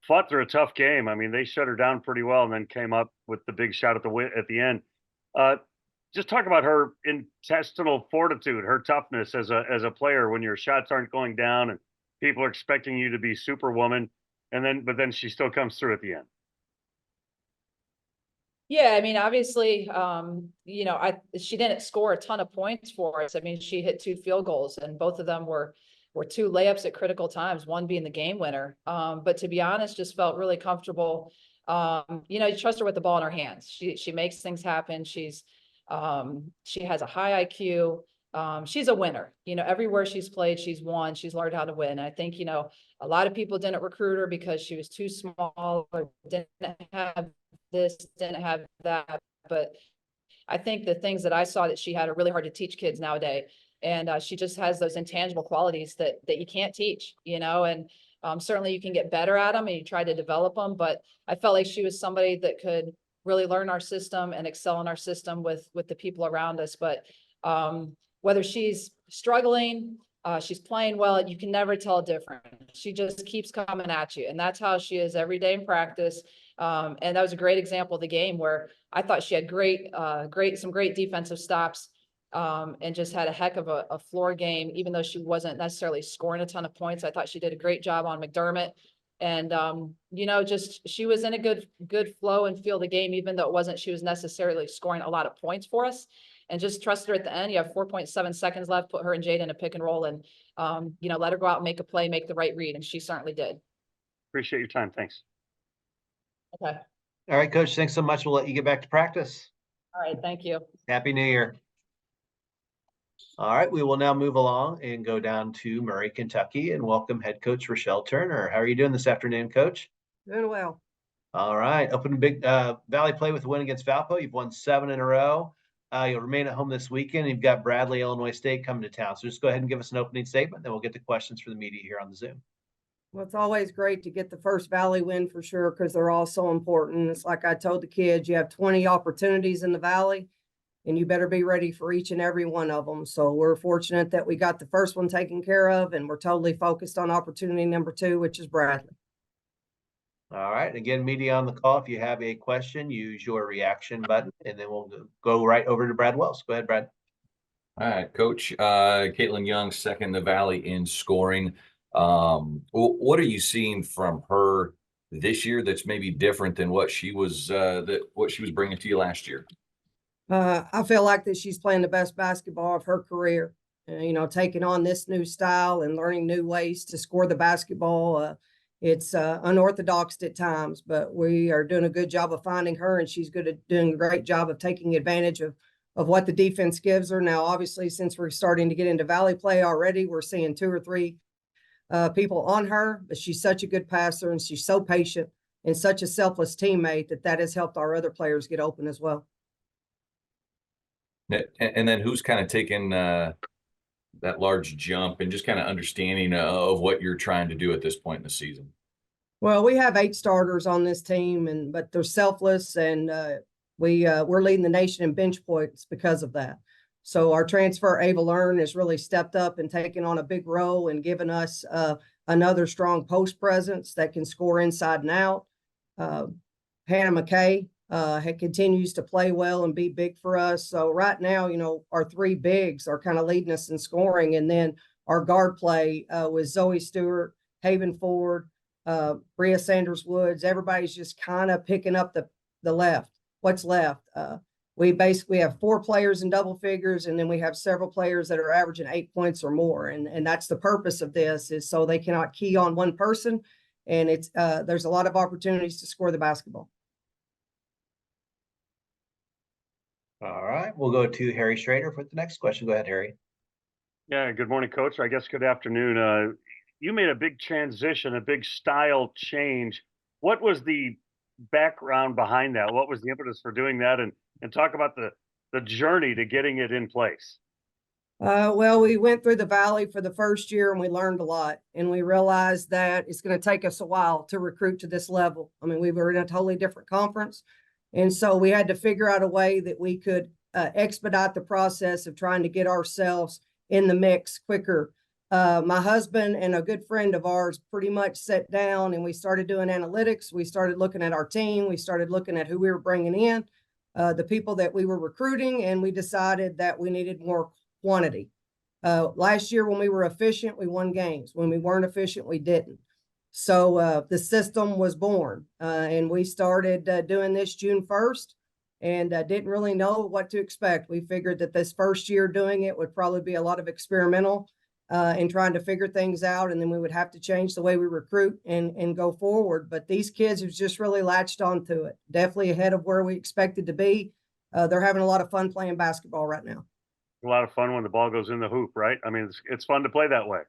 fought through a tough game. I mean, they shut her down pretty well, and then came up with the big shot at the end. Just talk about her intestinal fortitude, her toughness as a player when your shots aren't going down and people are expecting you to be Superwoman, but then she still comes through at the end. Yeah, I mean, obviously, she didn't score a ton of points for us. I mean, she hit 2 field goals, and both of them were 2 layups at critical times, one being the game winner. But to be honest, just felt really comfortable. You trust her with the ball in her hands. She makes things happen. She has a high IQ. She's a winner. Everywhere she's played, she's won. She's learned how to win. I think, a lot of people didn't recruit her because she was too small or didn't have this, didn't have that. But I think the things that I saw that she had are really hard to teach kids nowadays. And she just has those intangible qualities that you can't teach, and certainly you can get better at them and you try to develop them. But I felt like she was somebody that could really learn our system and excel in our system with the people around us. But whether she's struggling, she's playing well, you can never tell a difference. She just keeps coming at you. And that's how she is every day in practice. And that was a great example of the game where I thought she had some great defensive stops, and just had a heck of a floor game, even though she wasn't necessarily scoring a ton of points. I thought she did a great job on McDermott. And, just she was in a good flow and feel the game, even though she was necessarily scoring a lot of points for us. And just trust her at the end. You have 4.7 seconds left, put her and Jade in a pick and roll and, let her go out and make a play, make the right read. And she certainly did. Appreciate your time. Thanks. Okay. All right, Coach, thanks so much. We'll let you get back to practice. All right. Thank you. Happy New Year. All right, we will now move along and go down to Murray, Kentucky, and welcome head coach Rochelle Turner. How are you doing this afternoon, Coach? Doing well. All right, open big Valley play with a win against Valpo. You've won 7 in a row. You'll remain at home this weekend. You've got Bradley, Illinois State coming to town. So just go ahead and give us an opening statement, then we'll get to questions for the media here on the Zoom. Well, it's always great to get the first Valley win for sure, because they're all so important. It's like I told the kids, you have 20 opportunities in the Valley, and you better be ready for each and every one of them. So we're fortunate that we got the first one taken care of, and we're totally focused on opportunity number 2, which is Bradley. All right. Again, media on the call. If you have a question, use your reaction button, and then we'll go right over to Brad Wells. Go ahead, Brad. All right, Coach. Caitlin Young, second the Valley in scoring. What are you seeing from her this year that's maybe different than what she was bringing to you last year? I feel like that she's playing the best basketball of her career. Taking on this new style and learning new ways to score the basketball. It's unorthodox at times, but we are doing a good job of finding her, and she's doing a great job of taking advantage of what the defense gives her. Now, obviously, since we're starting to get into Valley play already, we're seeing 2 or 3 people on her, but she's such a good passer, and she's so patient and such a selfless teammate that has helped our other players get open as well. And then who's kind of taken that large jump and just kind of understanding of what you're trying to do at this point in the season? Well, we have 8 starters on this team, but they're selfless, and we're leading the nation in bench points because of that. So our transfer, Ava Learn, has really stepped up and taken on a big role and given us another strong post presence that can score inside and out. Hannah McKay continues to play well and be big for us. So right now, our 3 bigs are kind of leading us in scoring. And then our guard play with Zoe Stewart, Haven Ford, Bria Sanders Woods. Everybody's just kind of picking up the left. What's left? We basically have 4 players in double figures, and then we have several players that are averaging 8 points or more. And that's the purpose of this, is so they cannot key on one person and it's there's a lot of opportunities to score the basketball. All right, we'll go to Harry Schrader for the next question. Go ahead, Harry. Yeah, good morning, coach. I guess good afternoon. You made a big transition, a big style change. What was the background behind that? What was the impetus for doing that? And talk about the journey to getting it in place. Well, we went through the Valley for the first year and we learned a lot, and we realized that it's going to take us a while to recruit to this level. I mean, we were in a totally different conference. And so we had to figure out a way that we could expedite the process of trying to get ourselves in the mix quicker. My husband and a good friend of ours pretty much sat down and we started doing analytics. We started looking at our team. We started looking at who we were bringing in, the people that we were recruiting, and we decided that we needed more quantity. Last year, when we were efficient, we won games. When we weren't efficient, we didn't. So the system was born, and we started doing this June 1st, and didn't really know what to expect. We figured that this first year doing it would probably be a lot of experimental and trying to figure things out, and then we would have to change the way we recruit and go forward. But these kids have just really latched onto it, definitely ahead of where we expected to be. They're having a lot of fun playing basketball right now. A lot of fun when the ball goes in the hoop, right? I mean, it's fun to play that way.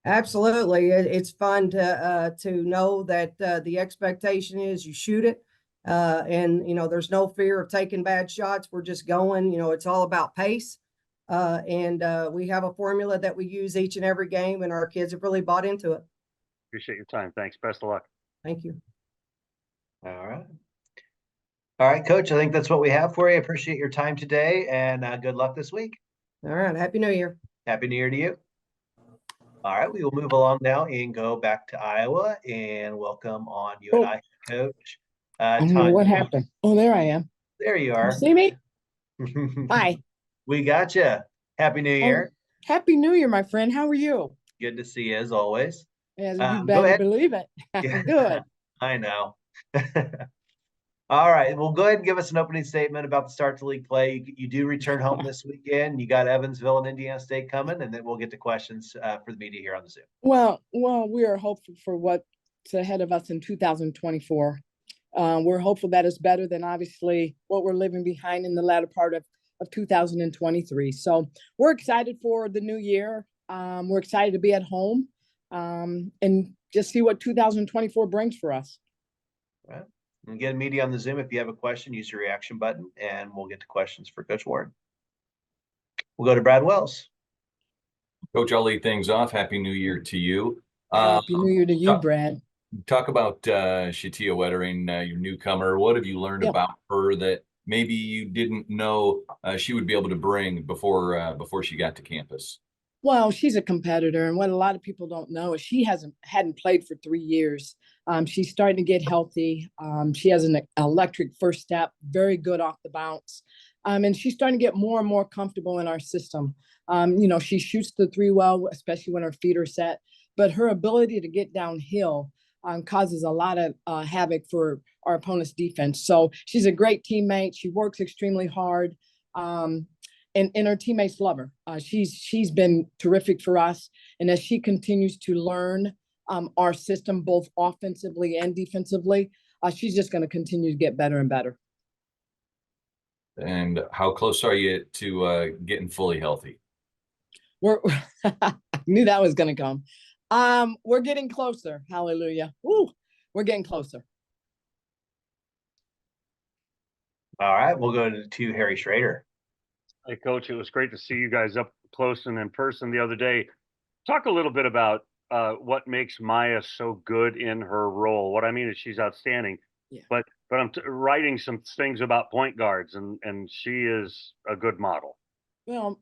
Absolutely. It's fun to know that the expectation is you shoot it. And, you know, there's no fear of taking bad shots. We're just going, you know, it's all about pace. And we have a formula that we use each and every game, and our kids have really bought into it. Appreciate your time. Thanks. Best of luck. Thank you. All right. All right, Coach, I think that's what we have for you. Appreciate your time today, and good luck this week. All right. Happy New Year. Happy New Year to you. All right, we will move along now and go back to Iowa and welcome on UNI coach. I don't know what happened. Oh, there I am. There you are. You see me? Hi. We got you. Happy New Year. Happy New Year, my friend. How are you? Good to see you as always. As Go you better ahead. believe it. Yeah. Good. I know. All right. Well, go ahead and give us an opening statement about the start to league play. You do return home this weekend. You got Evansville and Indiana State coming, and then we'll get to questions for the media here on the Zoom. Well, we are hopeful for what's ahead of us in 2024. We're hopeful that it's better than obviously what we're living behind in the latter part of 2023. So we're excited for the new year. We're excited to be at home and just see what 2024 brings for us. All right. And again, media on the Zoom, if you have a question, use the reaction button and we'll get to questions for Coach Ward. We'll go to Brad Wells. Coach, I'll lead things off. Happy New Year to you. Happy New Year to you, Brad. Talk about Shatia Wettering, your newcomer. What have you learned about her that maybe you didn't know she would be able to bring before she got to campus? Well, she's a competitor, and what a lot of people don't know is she hadn't played for 3 years. She's starting to get healthy. She has an electric first step, very good off the bounce. And she's starting to get more and more comfortable in our system. You know, she shoots the three well, especially when her feet are set, but her ability to get downhill causes a lot of havoc for our opponent's defense. So she's a great teammate. She works extremely hard. And her teammates love her. She's been terrific for us. And as she continues to learn our system, both offensively and defensively, she's just going to continue to get better and better. And how close are you to getting fully healthy? I knew that was going to come. We're getting closer. Hallelujah. Woo, we're getting closer. All right, we'll go to Harry Schrader. Hey, Coach, it was great to see you guys up close and in person the other day. Talk a little bit about what makes Maya so good in her role. What I mean is she's outstanding, but I'm writing some things about point guards, and she is a good model. Well,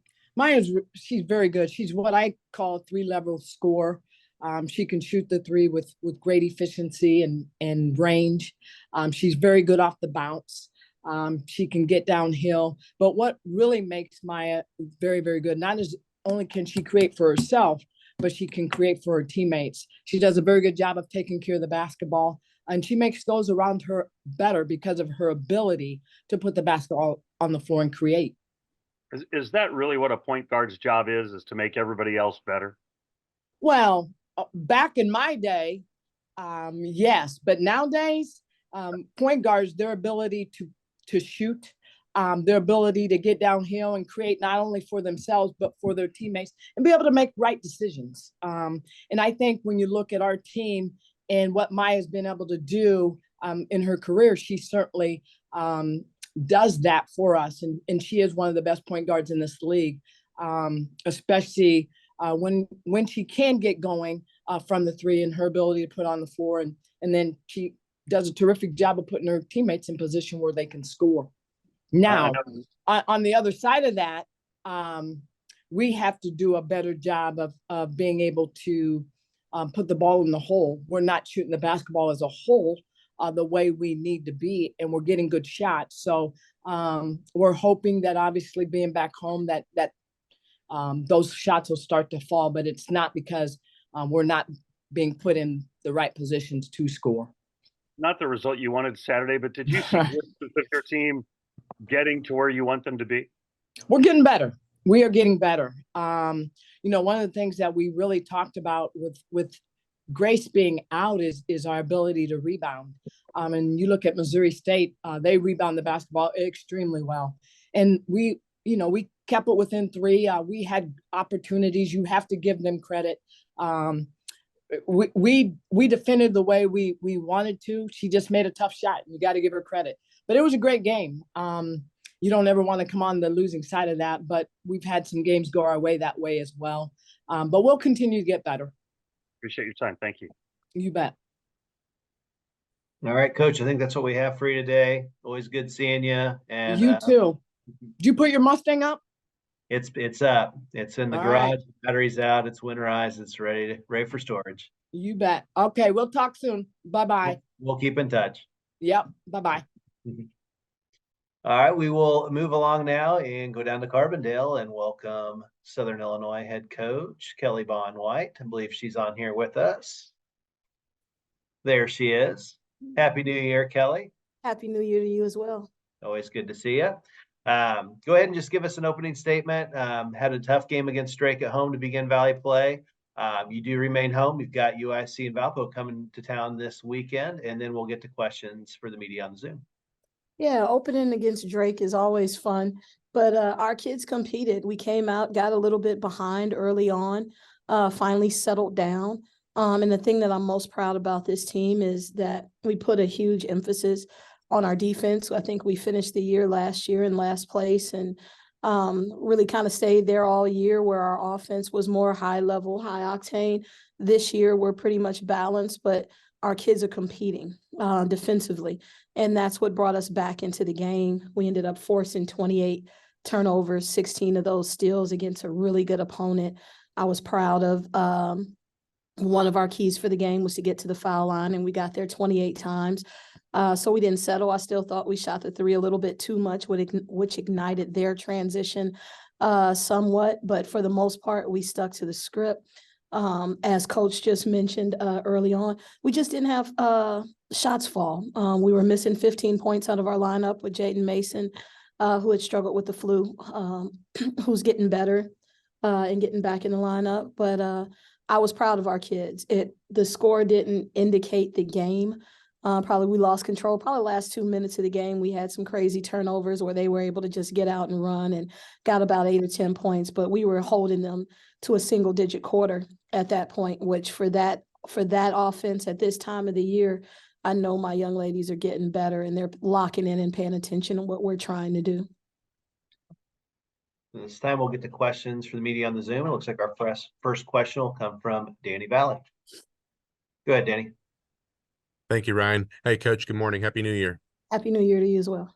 she's very good. She's what I call a 3-level scorer. She can shoot the three with great efficiency and range. She's very good off the bounce. She can get downhill. But what really makes Maya very, very good, not as only can she create for herself, but she can create for her teammates. She does a very good job of taking care of the basketball, and she makes those around her better because of her ability to put the basketball on the floor and create. Is that really what a point guard's job is to make everybody else better? Well, back in my day, Yes, but nowadays, point guards, their ability to shoot, their ability to get downhill and create not only for themselves but for their teammates and be able to make right decisions. And I think when you look at our team and what Maya's been able to do in her career, she certainly does that for us, and she is one of the best point guards in this league, especially when she can get going from the three, and her ability to put on the floor, and then she does a terrific job of putting her teammates in position where they can score. Now, on the other side of that, we have to do a better job of being able to put the ball in the hole. We're not shooting the basketball as a whole the way we need to be, and we're getting good shots. So we're hoping that, obviously being back home, that those shots will start to fall, but it's not because we're not being put in the right positions to score. Not the result you wanted Saturday, but did you see your team getting to where you want them to be? We're getting better. We are getting better. One of the things that we really talked about with Grace being out is our ability to rebound. And you look at Missouri State, they rebound the basketball extremely well. And we kept it within three. We had opportunities. You have to give them credit. We defended the way we wanted to. She just made a tough shot. You got to give her credit. But it was a great game. You don't ever want to come on the losing side of that, but we've had some games go our way that way as well. But we'll continue to get better. Appreciate your time. Thank you. You bet. All right, Coach, I think that's what we have for you today. Always good seeing you. And you too. Did you put your Mustang up? It's up. It's in the garage. Right. Battery's out. It's winterized. It's ready for storage. You bet. Okay, we'll talk soon. Bye-bye. We'll keep in touch. Yep. Bye-bye. All right, we will move along now and go down to Carbondale and welcome Southern Illinois head coach Kelly Bond White. I believe she's on here with us. There she is. Happy New Year, Kelly. Happy New Year to you as well. Always good to see you. Go ahead and just give us an opening statement. Had a tough game against Drake at home to begin Valley play. You do remain home. We've got UIC and Valpo coming to town this weekend, and then we'll get to questions for the media on Zoom. Yeah, opening against Drake is always fun, but our kids competed. We came out, got a little bit behind early on, finally settled down. And the thing that I'm most proud about this team is that we put a huge emphasis on our defense. I think we finished the year last year in last place and really kind of stayed there all year, where our offense was more high level, high octane. This year, we're pretty much balanced, but our kids are competing defensively. And that's what brought us back into the game. We ended up forcing 28 turnovers, 16 of those steals against a really good opponent. I was proud of one of our keys for the game was to get to the foul line, and we got there 28 times. So we didn't settle. I still thought we shot the three a little bit too much, which ignited their transition somewhat. But for the most part, we stuck to the script. As Coach just mentioned early on, we just didn't have shots fall. We were missing 15 points out of our lineup with Jaden Mason, who had struggled with the flu, who's getting better and getting back in the lineup. But I was proud of our kids. The score didn't indicate the game. Probably we lost control. Probably the last 2 minutes of the game, we had some crazy turnovers where they were able to just get out and run and got about 8 or 10 points. But we were holding them to a single-digit quarter at that point, which for that offense at this time of the year, I know my young ladies are getting better and they're locking in and paying attention to what we're trying to do. This time we'll get to questions for the media on the Zoom. It looks like our first question will come from Danny Valley. Go ahead, Danny. Thank you, Ryan. Hey, Coach, good morning. Happy New Year. Happy New Year to you as well.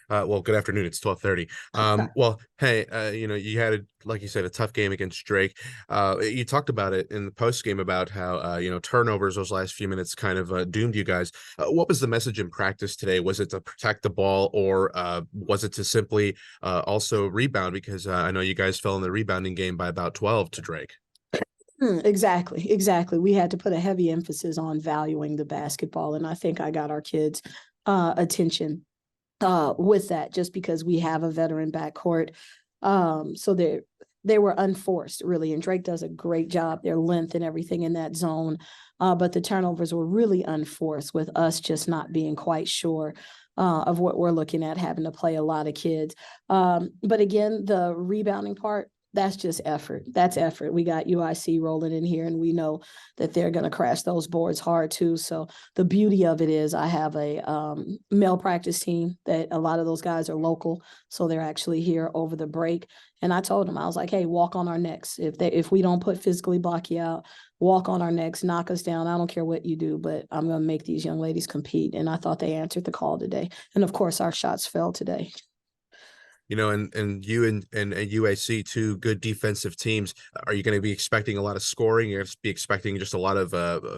Well, good afternoon. It's 12:30. Well, hey, you had, like you said, a tough game against Drake. You talked about it in the post game about how, turnovers those last few minutes kind of doomed you guys. What was the message in practice today? Was it to protect the ball, or was it to simply also rebound? Because I know you guys fell in the rebounding game by about 12 to Drake. Exactly. We had to put a heavy emphasis on valuing the basketball, and I think I got our kids' attention with that, just because we have a veteran backcourt. So they were unforced really. And Drake does a great job, their length and everything in that zone. But the turnovers were really unforced with us just not being quite sure of what we're looking at, having to play a lot of kids. But again, the rebounding part, that's just effort. That's effort. We got UIC rolling in here, and we know that they're going to crash those boards hard too. So the beauty of it is I have a male practice team that a lot of those guys are local. So they're actually here over the break. And I told them, I was like, hey, walk on our necks. If we don't put physically block you out, walk on our necks, knock us down. I don't care what you do, but I'm going to make these young ladies compete. And I thought they answered the call today. And of course, our shots fell today. You know, and you and UAC, two good defensive teams. Are you going to be expecting a lot of scoring? You're going to be expecting just a lot of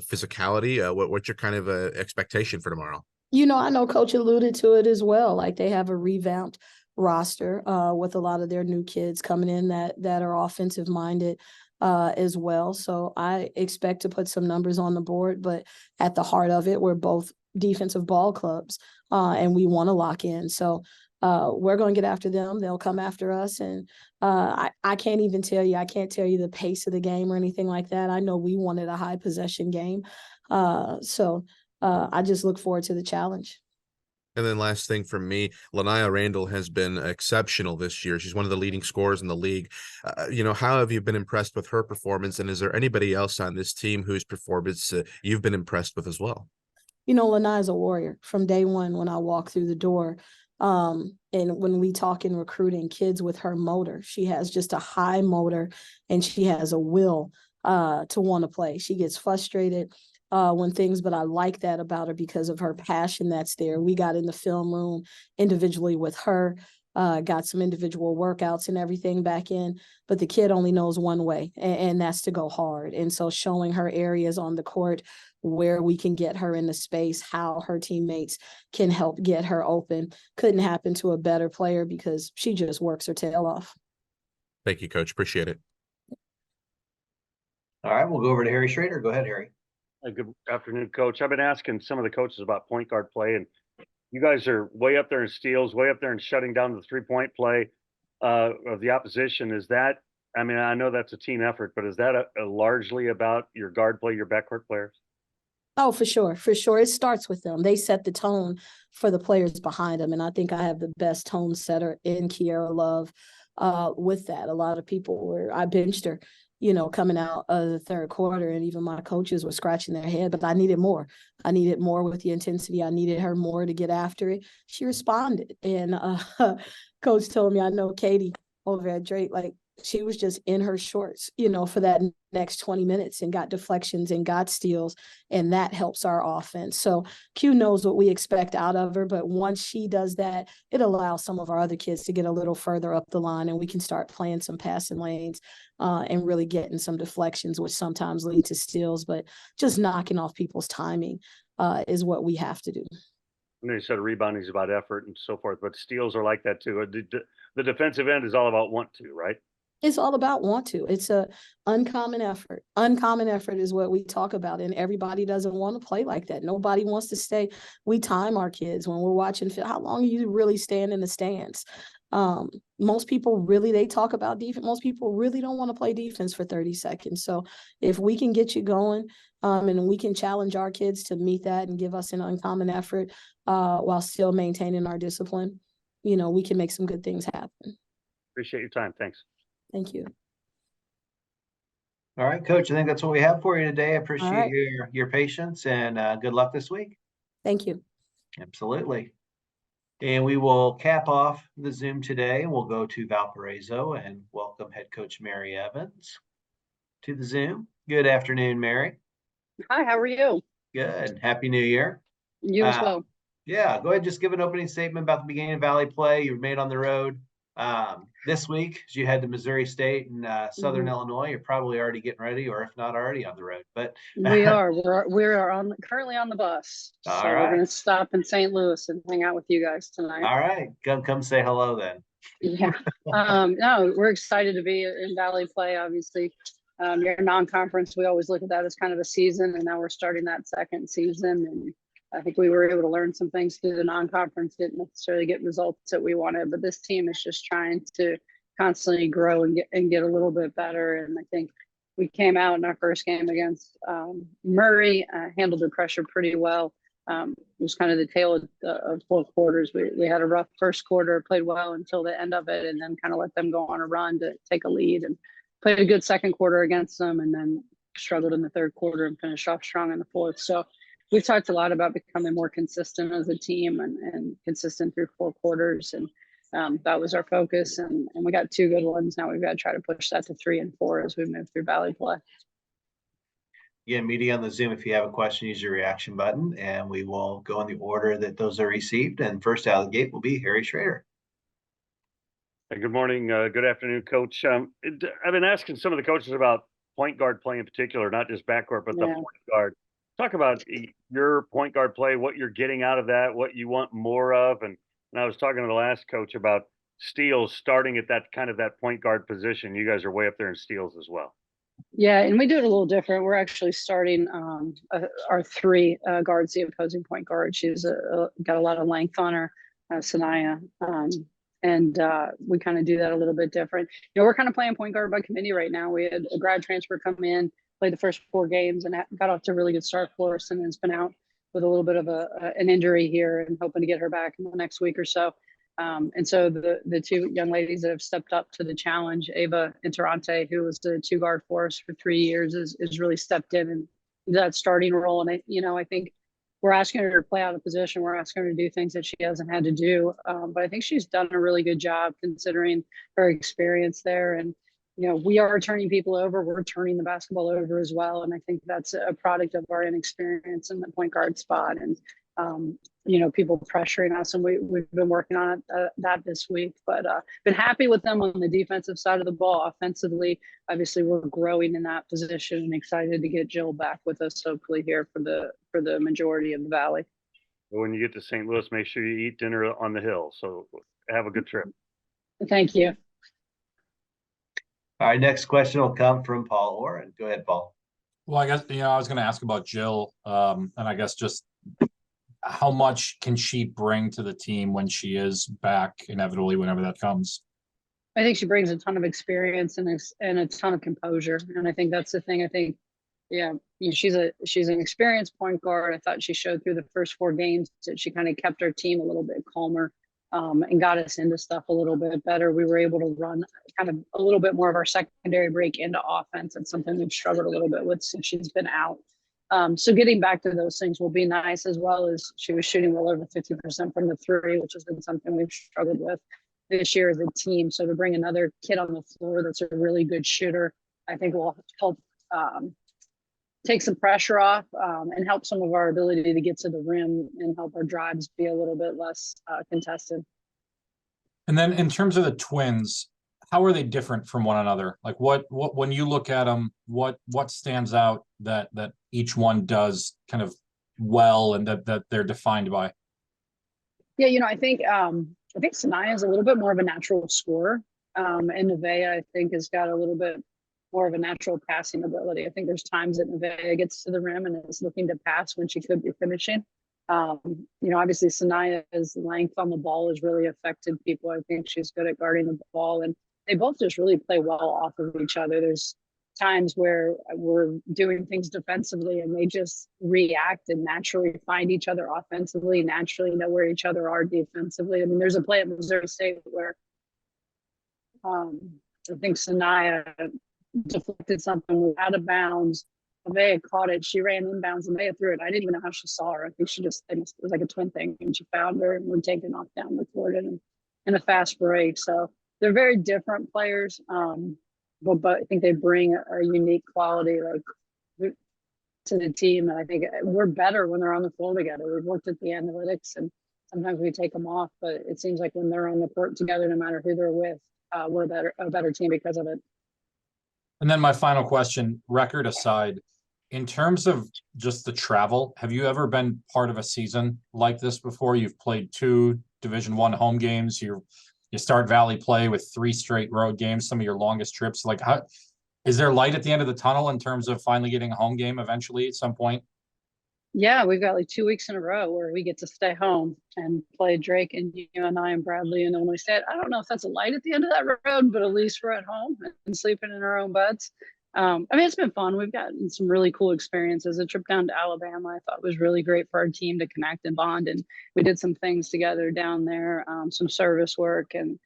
physicality. What's your kind of expectation for tomorrow? You know, I know Coach alluded to it as well. Like they have a revamped roster with a lot of their new kids coming in that are offensive minded as well. So I expect to put some numbers on the board, but at the heart of it, we're both defensive ball clubs and we want to lock in. So we're going to get after them. They'll come after us. And I can't even tell you, I can't tell you the pace of the game or anything like that. I know we wanted a high possession game. So I just look forward to the challenge. And then last thing from me, Lanaya Randall has been exceptional this year. She's one of the leading scorers in the league. You know, how have you been impressed with her performance? And is there anybody else on this team whose performance you've been impressed with as well? You know, Lanaya is a warrior from day one when I walk through the door. And when we talk in recruiting, kids with her motor, she has just a high motor and she has a will to want to play. She gets frustrated when things, but I like that about her because of her passion that's there. We got in the film room individually with her, got some individual workouts and everything back in, but the kid only knows one way, and that's to go hard. And so showing her areas on the court where we can get her in the space, how her teammates can help get her open. Couldn't happen to a better player because she just works her tail off. Thank you, Coach. Appreciate it. All right, we'll go over to Harry Schrader. Go ahead, Harry. Good afternoon, Coach. I've been asking some of the coaches about point guard play, and you guys are way up there in steals, way up there in shutting down the 3-point play of the opposition. Is that, I mean, I know that's a team effort, but is that largely about your guard play, your backcourt players? Oh, for sure. For sure. It starts with them. They set the tone for the players behind them. And I think I have the best tone setter in Kiera Love with that. A lot of people I benched her, you know, coming out of the third quarter, and even my coaches were scratching their head, but I needed more. I needed more with the intensity. I needed her more to get after it. She responded. And Coach told me, I know Katie over at Drake, like, she was just in her shorts, you know, for that next 20 minutes and got deflections and got steals, and that helps our offense. So Q knows what we expect out of her, but once she does that, it allows some of our other kids to get a little further up the line, and we can start playing some passing lanes and really getting some deflections, which sometimes lead to steals, but just knocking off people's timing is what we have to do. I know you said rebounding is about effort and so forth, but steals are like that too. The defensive end is all about want to, right? It's all about want to. It's a uncommon effort. Uncommon effort is what we talk about, and everybody doesn't want to play like that. Nobody wants to stay. We time our kids when we're watching film. How long are you really staying in the stands? Most people really, they talk about defense. Most people really don't want to play defense for 30 seconds. So if we can get you going and we can challenge our kids to meet that and give us an uncommon effort while still maintaining our discipline, you know, we can make some good things happen. Appreciate your time. Thanks. Thank you. All right, Coach, I think that's what we have for you today. I appreciate right. your patience, and good luck this week. Thank you. Absolutely. And we will cap off the Zoom today. We'll go to Valparaiso and welcome head coach Mary Evans to the Zoom. Good afternoon, Mary. Hi, how are you? Good. Happy New Year. You as well. Yeah, go ahead. Just give an opening statement about the beginning of Valley play you've made on the road. This week, as you head to Missouri State and Southern Illinois, you're probably already getting ready, or if not already on the road. But we are. We're currently on the bus. All so right. We're going to stop in St. Louis and hang out with you guys tonight. All right, come say hello then. Yeah. No, we're excited to be in Valley play. Obviously, your non-conference, we always look at that as kind of a season, and now we're starting that second season. And I think we were able to learn some things through the non-conference, didn't necessarily get results that we wanted, but this team is just trying to constantly grow and get a little bit better. And I think we came out in our first game against Murray, handled the pressure pretty well. It was kind of the tail of both quarters. We had a rough first quarter, played well until the end of it, and then kind of let them go on a run to take a lead, and played a good second quarter against them, and then struggled in the third quarter and finished off strong in the fourth. So we've talked a lot about becoming more consistent as a team and consistent through 4 quarters. And that was our focus. And we got 2 good ones. Now we've got to try to push that to 3 and 4 as we move through Valley play. Again, media on the Zoom, if you have a question, use your reaction button, and we will go in the order that those are received. And first out of the gate will be Harry Schrader. Good morning. Good afternoon, Coach. I've been asking some of the coaches about point guard play in particular, not just backcourt, but the point guard. Talk about your point guard play, what you're getting out of that, what you want more of. And I was talking to the last coach about steals starting at that kind of that point guard position. You guys are way up there in steals as well. Yeah, and we do it a little different. We're actually starting our 3 guards, the opposing point guard. She's got a lot of length on her, Sanaya. And we kind of do that a little bit different. You know, we're kind of playing point guard by committee right now. We had a grad transfer come in, played the first 4 games, and got off to a really good start for us, and has been out with a little bit of an injury here, and hoping to get her back in the next week or so. And so the 2 young ladies that have stepped up to the challenge, Ava Interante, who was the 2 guard for us for 3 years, is really stepped in and that starting role. And I think we're asking her to play out of position. We're asking her to do things that she hasn't had to do. But I think she's done a really good job considering her experience there. And, we are turning people over. We're turning the basketball over as well. And I think that's a product of our inexperience in the point guard spot. And, people pressuring us. And we've been working on that this week. But been happy with them on the defensive side of the ball. Offensively, obviously, we're growing in that position, and excited to get Jill back with us, hopefully, here for the majority of the Valley. When you get to St. Louis, make sure you eat dinner on the hill. So have a good trip. Thank you. All right, next question will come from Paul Oren. Go ahead, Paul. Well, I guess, I was going to ask about Jill, and I guess just how much can she bring to the team when she is back, inevitably, whenever that comes? I think she brings a ton of experience and a ton of composure. And I think that's the thing. I think, she's an experienced point guard. I thought she showed through the first 4 games that she kind of kept our team a little bit calmer, and got us into stuff a little bit better. We were able to run kind of a little bit more of our secondary break into offense. It's something we've struggled a little bit with since she's been out. So getting back to those things will be nice, as well as she was shooting well over 50% from the 3, which has been something we've struggled with this year as a team. So to bring another kid on the floor that's a really good shooter, I think will help take some pressure off, and help some of our ability to get to the rim and help our drives be a little bit less contested. And then in terms of the twins, how are they different from one another? Like what when you look at them, what stands out that each one does kind of well, and that they're defined by? Yeah, I think Sanaya is a little bit more of a natural scorer. And Nevaeh, I think, has got a little bit more of a natural passing ability. I think there's times that Nevaeh gets to the rim and is looking to pass when she could be finishing. Obviously Sanaya's length on the ball has really affected people. I think she's good at guarding the ball, and they both just really play well off of each other. There's times where we're doing things defensively and they just react and naturally find each other offensively, naturally know where each other are defensively. I mean, there's a play at Missouri State where I think Sanaya deflected something out of bounds. Nevaeh caught it. She ran inbounds and Nevaeh threw it. I didn't even know how she saw her. I think it was like a twin thing, and she found her and we're taking off down the court in a fast break. So they're very different players, but I think they bring a unique quality to the team. And I think we're better when they're on the floor together. We've looked at the analytics, and sometimes we take them off, but it seems like when they're on the court together, no matter who they're with, we're a better team because of it. And then my final question, record aside, in terms of just the travel, have you ever been part of a season like this before? You've played 2 Division I home games. You start Valley play with 3 straight road games, some of your longest trips. Like, how is there light at the end of the tunnel in terms of finally getting a home game eventually at some point? Yeah, we've got like 2 weeks in a row where we get to stay home and play Drake and UNI and Bradley and Illinois State. I don't know if that's a light at the end of that road, but at least we're at home and sleeping in our own beds. I mean, it's been fun. We've gotten some really cool experiences. A trip down to Alabama, I thought was really great for our team to connect and bond. And we did some things together down there, some service work, and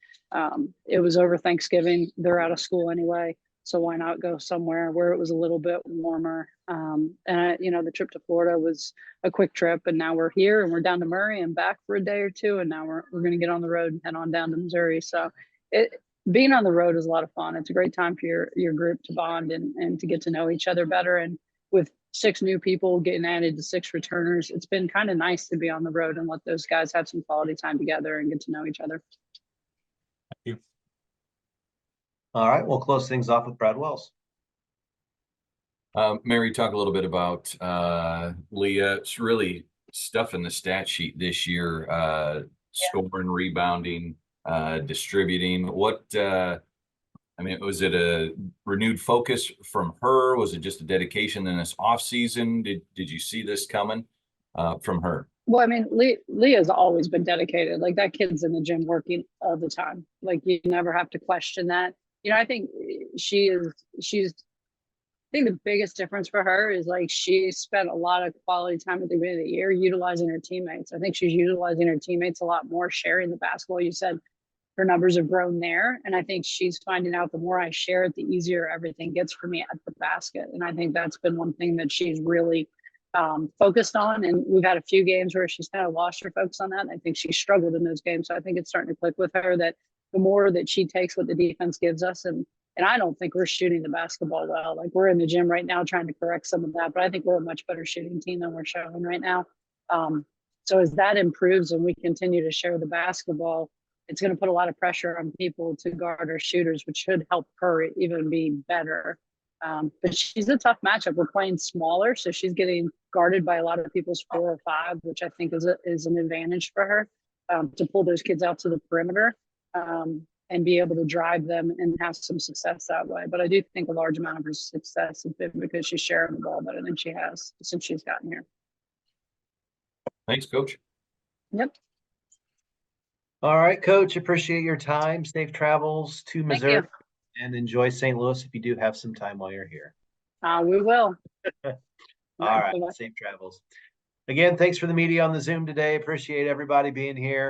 it was over Thanksgiving. They're out of school anyway. So why not go somewhere where it was a little bit warmer? The trip to Florida was a quick trip, and now we're here and we're down to Murray and back for a day or two, and now we're going to get on the road and head on down to Missouri. So being on the road is a lot of fun. It's a great time for your group to bond and to get to know each other better. And with 6 new people getting added to 6 returners, it's been kind of nice to be on the road and let those guys have some quality time together and get to know each other. Thank you. All right, we'll close things off with Brad Wells. Mary, talk a little bit about Leah. It's really stuff in the stat sheet this year, scoring, rebounding, distributing. Was it a renewed focus from her? Was it just a dedication in this off season? Did you see this coming from her? Well, I mean, Leah's always been dedicated. Like, that kid's in the gym working all the time. Like, you never have to question that. I think I think the biggest difference for her is, like, she spent a lot of quality time at the beginning of the year utilizing her teammates. I think she's utilizing her teammates a lot more, sharing the basketball. You said her numbers have grown there. And I think she's finding out the more I share it, the easier everything gets for me at the basket. And I think that's been one thing that she's really focused on. And we've had a few games where she's kind of lost her focus on that. And I think she struggled in those games. So I think it's starting to click with her that the more that she takes what the defense gives us, and I don't think we're shooting the basketball well. Like, we're in the gym right now trying to correct some of that, but I think we're a much better shooting team than we're showing right now. So as that improves and we continue to share the basketball, it's going to put a lot of pressure on people to guard our shooters, which should help her even be better. But she's a tough matchup. We're playing smaller, so she's getting guarded by a lot of people's 4 or 5, which I think is an advantage for her, to pull those kids out to the perimeter. And be able to drive them and have some success that way. But I do think a large amount of her success has been because she's sharing the ball better than she has since she's gotten here. Thanks, Coach. Yep. All right, Coach, appreciate your time. Safe travels to Missouri and enjoy St. Louis if you do have some time while you're here. We will. All right, safe travels. Again, thanks for the media on the Zoom today. Appreciate everybody being here.